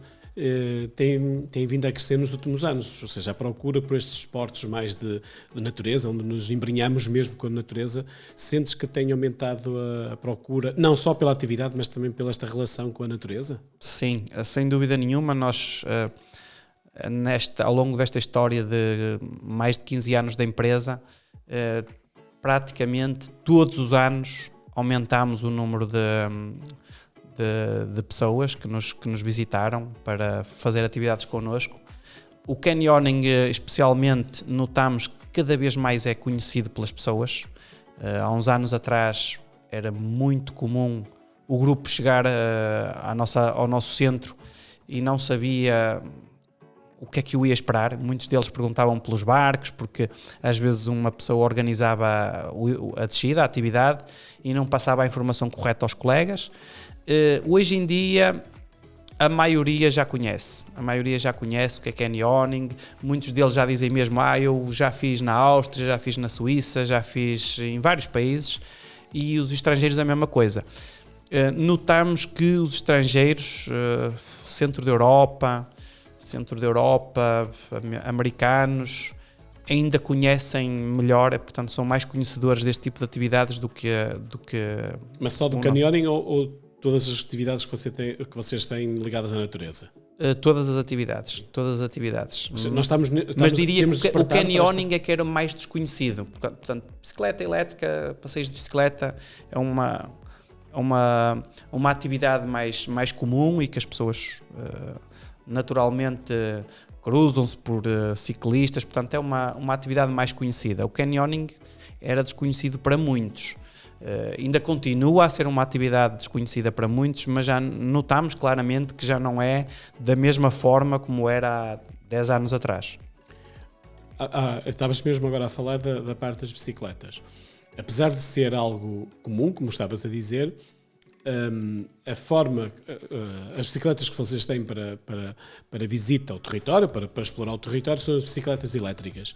tem vindo a crescer nos últimos anos, ou seja, a procura por estes esportes mais de natureza, onde nos embrenhamos mesmo com a natureza. Sentes que tem aumentado a procura, não só pela atividade, mas também pela esta relação com a natureza? Sim, sem dúvida nenhuma. Nós, ao longo desta história de mais de 15 anos da empresa, praticamente todos os anos aumentámos o número de pessoas que nos visitaram para fazer atividades connosco. O canyoning, especialmente, notamos que cada vez mais é conhecido pelas pessoas. Há uns anos atrás era muito comum o grupo chegar ao nosso centro e não sabia o que é que eu ia esperar. Muitos deles perguntavam pelos barcos, porque às vezes uma pessoa organizava a descida, a atividade, e não passava a informação correta aos colegas. Hoje em dia a maioria já conhece o que é canyoning. Muitos deles já dizem mesmo: eu já fiz na Áustria, já fiz na Suíça, já fiz em vários países. E os estrangeiros a mesma coisa. Notamos que os estrangeiros, centro da Europa, americanos, ainda conhecem melhor, portanto são mais conhecedores deste tipo de atividades do que... Mas só do canyoning ou todas as atividades que vocês têm ligadas à natureza? Todas as atividades. Mas diria que o canyoning é que era mais desconhecido. Portanto, bicicleta elétrica, passeios de bicicleta, é uma atividade mais comum e que as pessoas naturalmente cruzam-se por ciclistas, portanto é uma atividade mais conhecida. O canyoning era desconhecido para muitos. Ainda continua a ser uma atividade desconhecida para muitos, mas já notamos claramente que já não é da mesma forma como era há 10 anos atrás. Estavas mesmo agora a falar da parte das bicicletas. Apesar de ser algo comum, como estavas a dizer, a forma, as bicicletas que vocês têm para visita ao território, para explorar o território, são as bicicletas elétricas.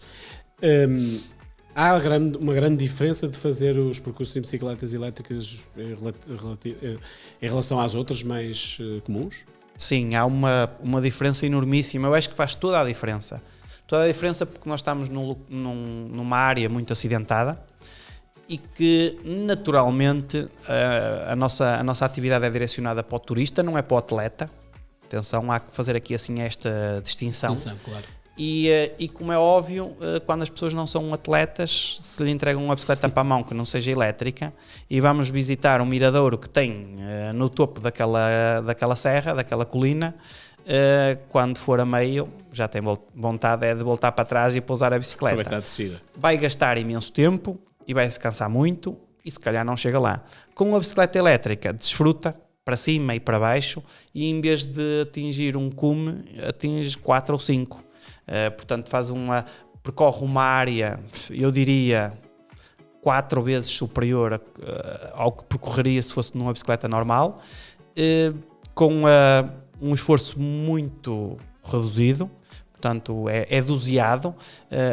Há uma grande diferença de fazer os percursos em bicicletas elétricas em relação às outras mais comuns? Sim, há uma diferença enormíssima. Eu acho que faz toda a diferença. Toda a diferença porque nós estamos numa área muito acidentada e que naturalmente a nossa atividade é direcionada para o turista, não é para o atleta. Atenção, há que fazer aqui assim esta distinção. Claro. E como é óbvio, quando as pessoas não são atletas, se lhe entregam uma bicicleta para a mão que não seja elétrica e vamos visitar um miradouro que tem no topo daquela serra, daquela colina, quando for a meio, já tem vontade de voltar para trás e pousar a bicicleta. Aproveitar a descida. Vai gastar imenso tempo e vai se cansar muito e se calhar não chega lá. Com a bicicleta elétrica, desfruta para cima e para baixo e em vez de atingir um cume, atinge 4 ou 5. Portanto, percorre uma área, eu diria, 4 vezes superior ao que percorreria se fosse numa bicicleta normal, com um esforço muito reduzido. Portanto, é doseado.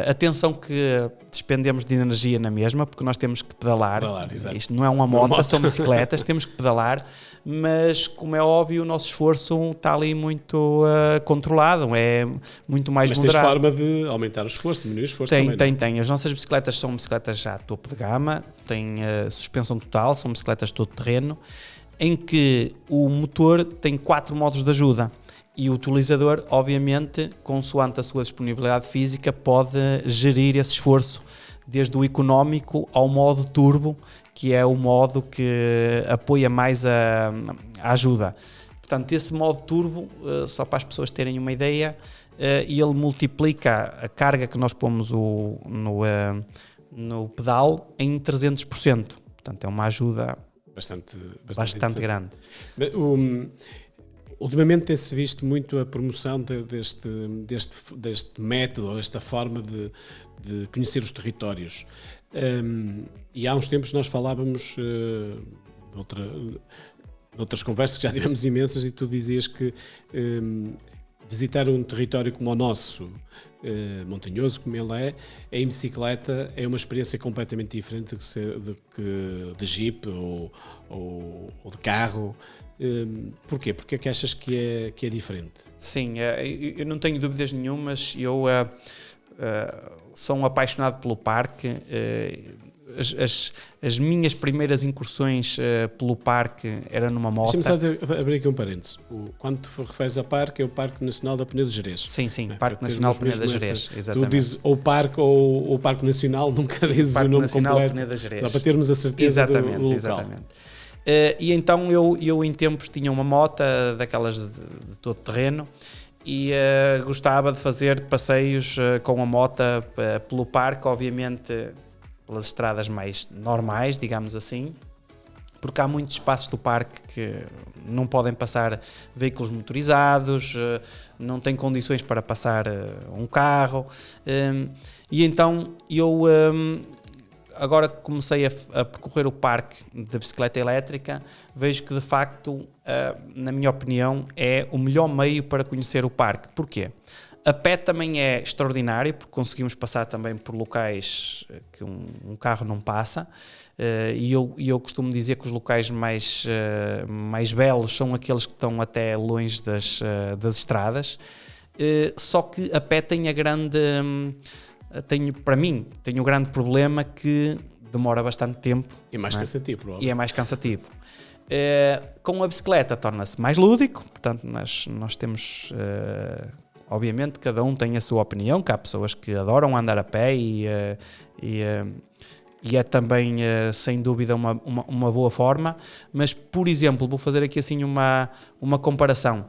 Atenção que despendemos de energia na mesma, porque nós temos que pedalar. Isto não é uma moto, são bicicletas, temos que pedalar, mas como é óbvio, o nosso esforço está ali muito controlado, é muito mais moderado. Mas tens forma de aumentar o esforço, diminuir o esforço também? Tem. As nossas bicicletas são bicicletas já topo de gama, têm suspensão total, são bicicletas todo terreno, em que o motor tem 4 modos de ajuda. E o utilizador, obviamente, consoante a sua disponibilidade física, pode gerir esse esforço, desde o económico ao modo turbo, que é o modo que apoia mais a ajuda. Portanto, esse modo turbo, só para as pessoas terem uma ideia, ele multiplica a carga que nós pomos no pedal em 300%. Portanto, é uma ajuda bastante grande. Ultimamente tem-se visto muito a promoção deste método, desta forma de conhecer os territórios. E há uns tempos nós falávamos, noutras conversas que já tivemos imensas, e tu dizias que visitar um território como o nosso, montanhoso como ele é, em bicicleta é uma experiência completamente diferente de jeep ou de carro. Porquê? Porque é que achas que é diferente? Sim, eu não tenho dúvidas nenhumas. Eu sou um apaixonado pelo parque. As minhas primeiras incursões pelo parque era numa moto. Deixa-me só abrir aqui um parênteses. Quando tu referes a parque, é o Parque Nacional da Peneda de Gerês. Sim, Parque Nacional da Peneda de Gerês. Tu dizes ou Parque ou Parque Nacional, nunca dizes o nome completo. Peneda de Gerês. Só para termos a certeza do local. Exatamente. E então eu em tempos tinha uma moto daquelas de todo terreno e gostava de fazer passeios com a moto pelo parque, obviamente pelas estradas mais normais, digamos assim, porque há muitos espaços do parque que não podem passar veículos motorizados, não tem condições para passar um carro, e então eu agora comecei a percorrer o parque da bicicleta elétrica, vejo que de facto, na minha opinião, é o melhor meio para conhecer o parque. Porquê? A pé também é extraordinário, porque conseguimos passar também por locais que um carro não passa, e eu costumo dizer que os locais mais belos são aqueles que estão até longe das estradas, só que a pé tem tenho o grande problema que demora bastante tempo. E mais cansativo, provavelmente. E é mais cansativo. Com a bicicleta torna-se mais lúdico, portanto nós temos, obviamente cada um tem a sua opinião, que há pessoas que adoram andar a pé e é também sem dúvida uma boa forma, mas por exemplo, vou fazer aqui assim uma comparação.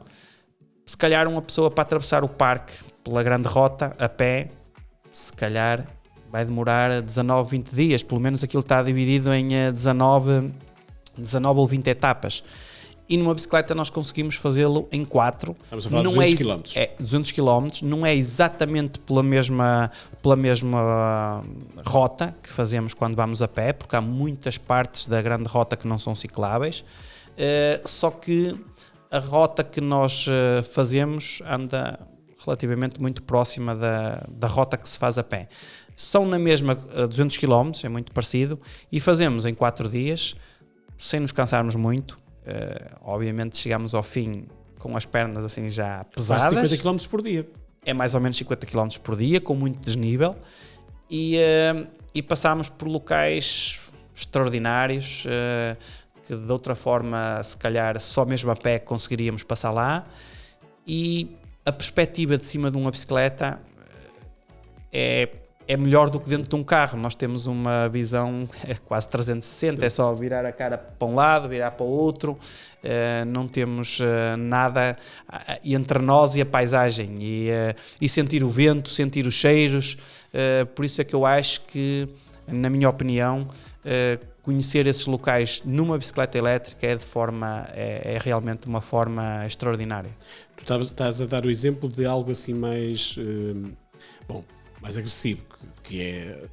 se calhar uma pessoa para atravessar o parque pela grande rota, a pé, se calhar vai demorar 19, 20 dias, pelo menos aquilo está dividido em 19 ou 20 etapas. E numa bicicleta nós conseguimos fazê-lo em 4. Estamos a falar de 200 km. É 200 km, não é exatamente pela mesma rota que fazemos quando vamos a pé, porque há muitas partes da grande rota que não são cicláveis, só que a rota que nós fazemos anda relativamente muito próxima da rota que se faz a pé. São na mesma 200 km, é muito parecido, e fazemos em 4 dias, sem nos cansarmos muito. Obviamente chegamos ao fim com as pernas assim já pesadas. Faz 50 km por dia. É mais ou menos 50 km por dia, com muito desnível, e passámos por locais extraordinários, que de outra forma, se calhar só mesmo a pé conseguiríamos passar lá, e a perspectiva de cima de uma bicicleta é melhor do que dentro de um carro. Nós temos uma visão quase 360, sim. É só virar a cara para um lado, virar para o outro, não temos nada entre nós e a paisagem, e sentir o vento, sentir os cheiros, por isso é que eu acho que, na minha opinião, conhecer esses locais numa bicicleta elétrica é realmente uma forma extraordinária. Tu estás a dar o exemplo de algo assim mais... mais agressivo, que é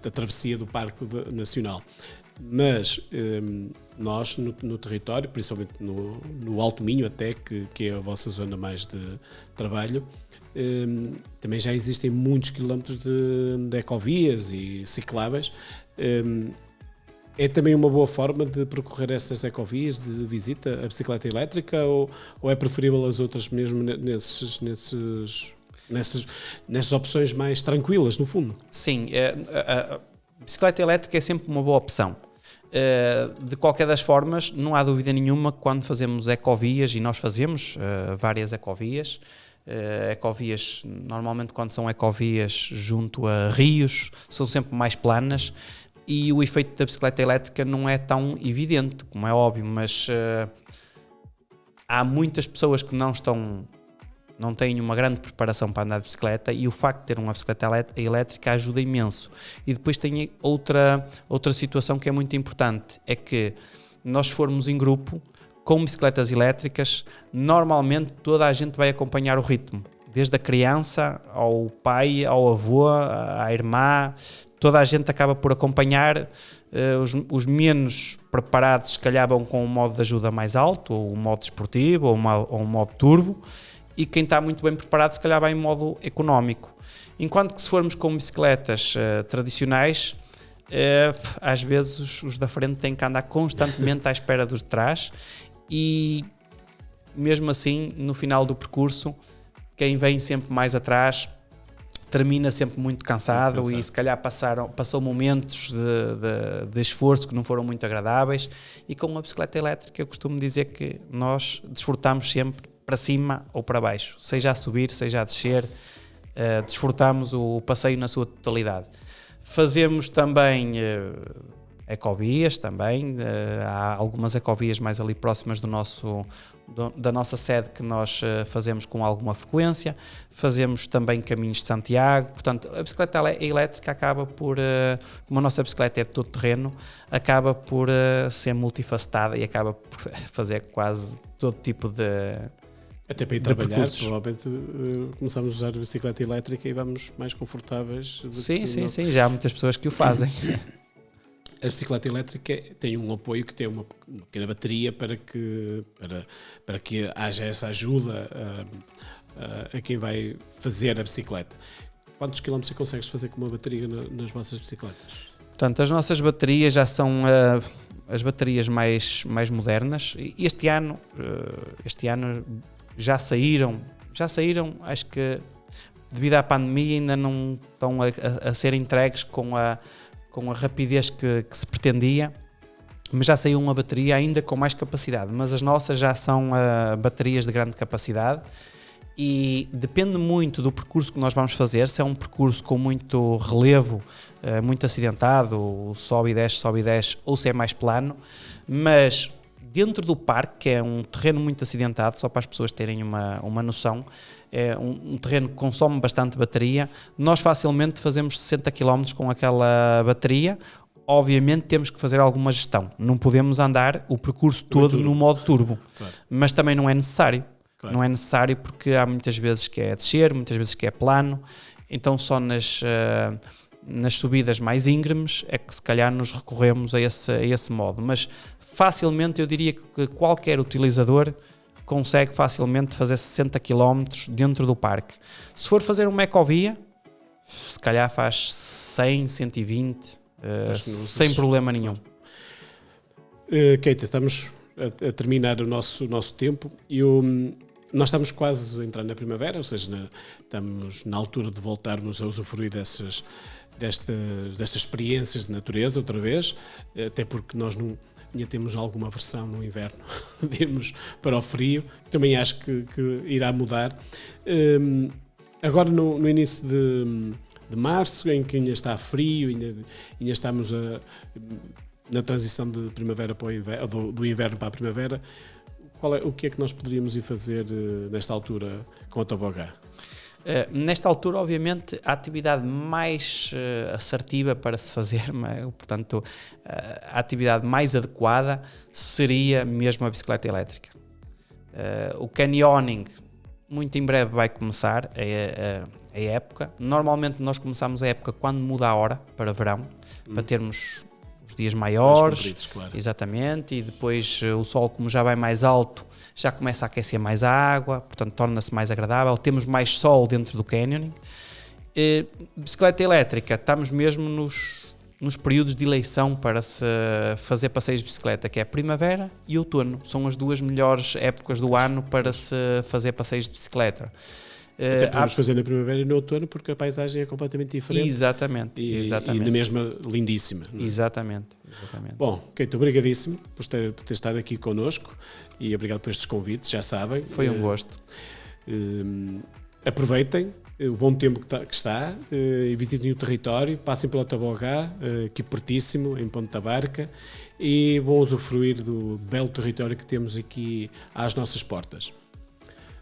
a travessia do Parque Nacional. Mas nós, no território, principalmente no Alto Minho, até, que é a vossa zona mais de trabalho, também já existem muitos quilómetros de ecovias e cicláveis. É também uma boa forma de percorrer essas ecovias de visita à bicicleta elétrica, ou é preferível as outras mesmo nessas opções mais tranquilas, no fundo? Sim, a bicicleta elétrica é sempre uma boa opção. De qualquer das formas, não há dúvida nenhuma que quando fazemos ecovias, e nós fazemos várias ecovias, normalmente quando são ecovias junto a rios, são sempre mais planas, e o efeito da bicicleta elétrica não é tão evidente, como é óbvio, mas há muitas pessoas que não têm uma grande preparação para andar de bicicleta, e o facto de ter uma bicicleta elétrica ajuda imenso. E depois tem outra situação que é muito importante, é que nós formos em grupo com bicicletas elétricas, normalmente toda a gente vai acompanhar o ritmo, desde a criança ao pai, ao avô, à irmã, toda a gente acaba por acompanhar. Os menos preparados se calhar vão com um modo de ajuda mais alto, ou um modo desportivo, ou um modo turbo, e quem está muito bem preparado se calhar vai em modo económico. Enquanto que se formos com bicicletas tradicionais, às vezes os da frente têm que andar constantemente à espera dos de trás, e mesmo assim, no final do percurso, quem vem sempre mais atrás termina sempre muito cansado, e se calhar passou momentos de esforço que não foram muito agradáveis. E com uma bicicleta elétrica eu costumo dizer que nós desfrutamos sempre para cima ou para baixo, seja a subir, seja a descer, desfrutamos o passeio na sua totalidade. Fazemos também ecovias, há algumas ecovias mais ali próximas da nossa sede que nós fazemos com alguma frequência. Fazemos também caminhos de Santiago. Portanto, a bicicleta elétrica acaba por, como a nossa bicicleta é de todo terreno, acaba por ser multifacetada e acaba por fazer quase todo tipo de até para ir trabalhar, provavelmente começamos a usar a bicicleta elétrica e vamos mais confortáveis. Sim, já há muitas pessoas que o fazem. A bicicleta elétrica tem um apoio que tem uma pequena bateria para que haja essa ajuda a quem vai fazer a bicicleta. Quantos quilómetros consegues fazer com uma bateria nas vossas bicicletas? Portanto, as nossas baterias já são as baterias mais modernas. Este ano já saíram, acho que devido à pandemia ainda não estão a ser entregues com a rapidez que se pretendia, mas já saiu uma bateria ainda com mais capacidade. Mas as nossas já são baterias de grande capacidade, e depende muito do percurso que nós vamos fazer. Se é um percurso com muito relevo, muito acidentado, sobe e desce, ou se é mais plano, mas dentro do parque, que é um terreno muito acidentado, só para as pessoas terem uma noção, é um terreno que consome bastante bateria. Nós facilmente fazemos 60 km com aquela bateria. Obviamente temos que fazer alguma gestão. Não podemos andar o percurso todo no modo turbo, claro. Mas também não é necessário. Claro. Não é necessário porque há muitas vezes que é descer, muitas vezes que é plano. Então só nas subidas mais íngremes é que se calhar nos recorremos a esse modo. Mas facilmente eu diria que qualquer utilizador consegue facilmente fazer 60 km dentro do parque. Se for fazer uma ecovia, se calhar faz 100, 120, sem problema nenhum. Keita, estamos a terminar o nosso tempo e nós estamos quase a entrar na primavera, ou seja, estamos na altura de voltarmos a usufruir destas experiências de natureza outra vez, até porque nós não ainda temos alguma aversão no inverno de irmos para o frio, também acho que irá mudar. Agora no início de março, em que ainda está frio, ainda estamos na transição de primavera para o inverno, do inverno para a primavera, o que é que nós poderíamos ir fazer nesta altura com a tobogã? Nesta altura, obviamente, a atividade mais assertiva para se fazer, portanto, a atividade mais adequada seria mesmo a bicicleta elétrica. O canyoning, muito em breve vai começar a época. Normalmente nós começamos a época quando muda a hora para verão, para termos os dias maiores, compridos, claro. Exatamente, e depois o sol, como já vai mais alto, já começa a aquecer mais a água, portanto torna-se mais agradável, temos mais sol dentro do canyoning. Bicicleta elétrica, estamos mesmo nos períodos de eleição para se fazer passeios de bicicleta, que é primavera e outono, são as duas melhores épocas do ano para se fazer passeios de bicicleta. Até podemos fazer na primavera e no outono porque a paisagem é completamente diferente. Exatamente. E na mesma lindíssima. Não é? Exatamente. Bom, Keita, obrigadíssimo por ter estado aqui connosco e obrigado por estes convites, já sabem. Foi um gosto. Aproveitem o bom tempo que está e visitem o território, passem pela Tobogã, aqui pertíssimo, em Ponta da Barca, e vão usufruir do belo território que temos aqui às nossas portas.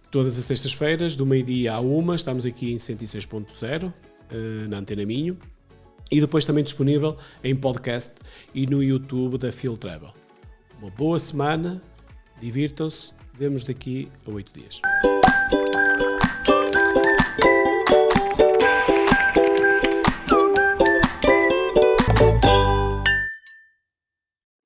Todas as sextas-feiras, do meio-dia à 1, estamos aqui em 106.0, na Antena Minho, e depois também disponível em podcast e no YouTube da Field Travel. Uma boa semana, divirtam-se, vemos daqui a 8 dias.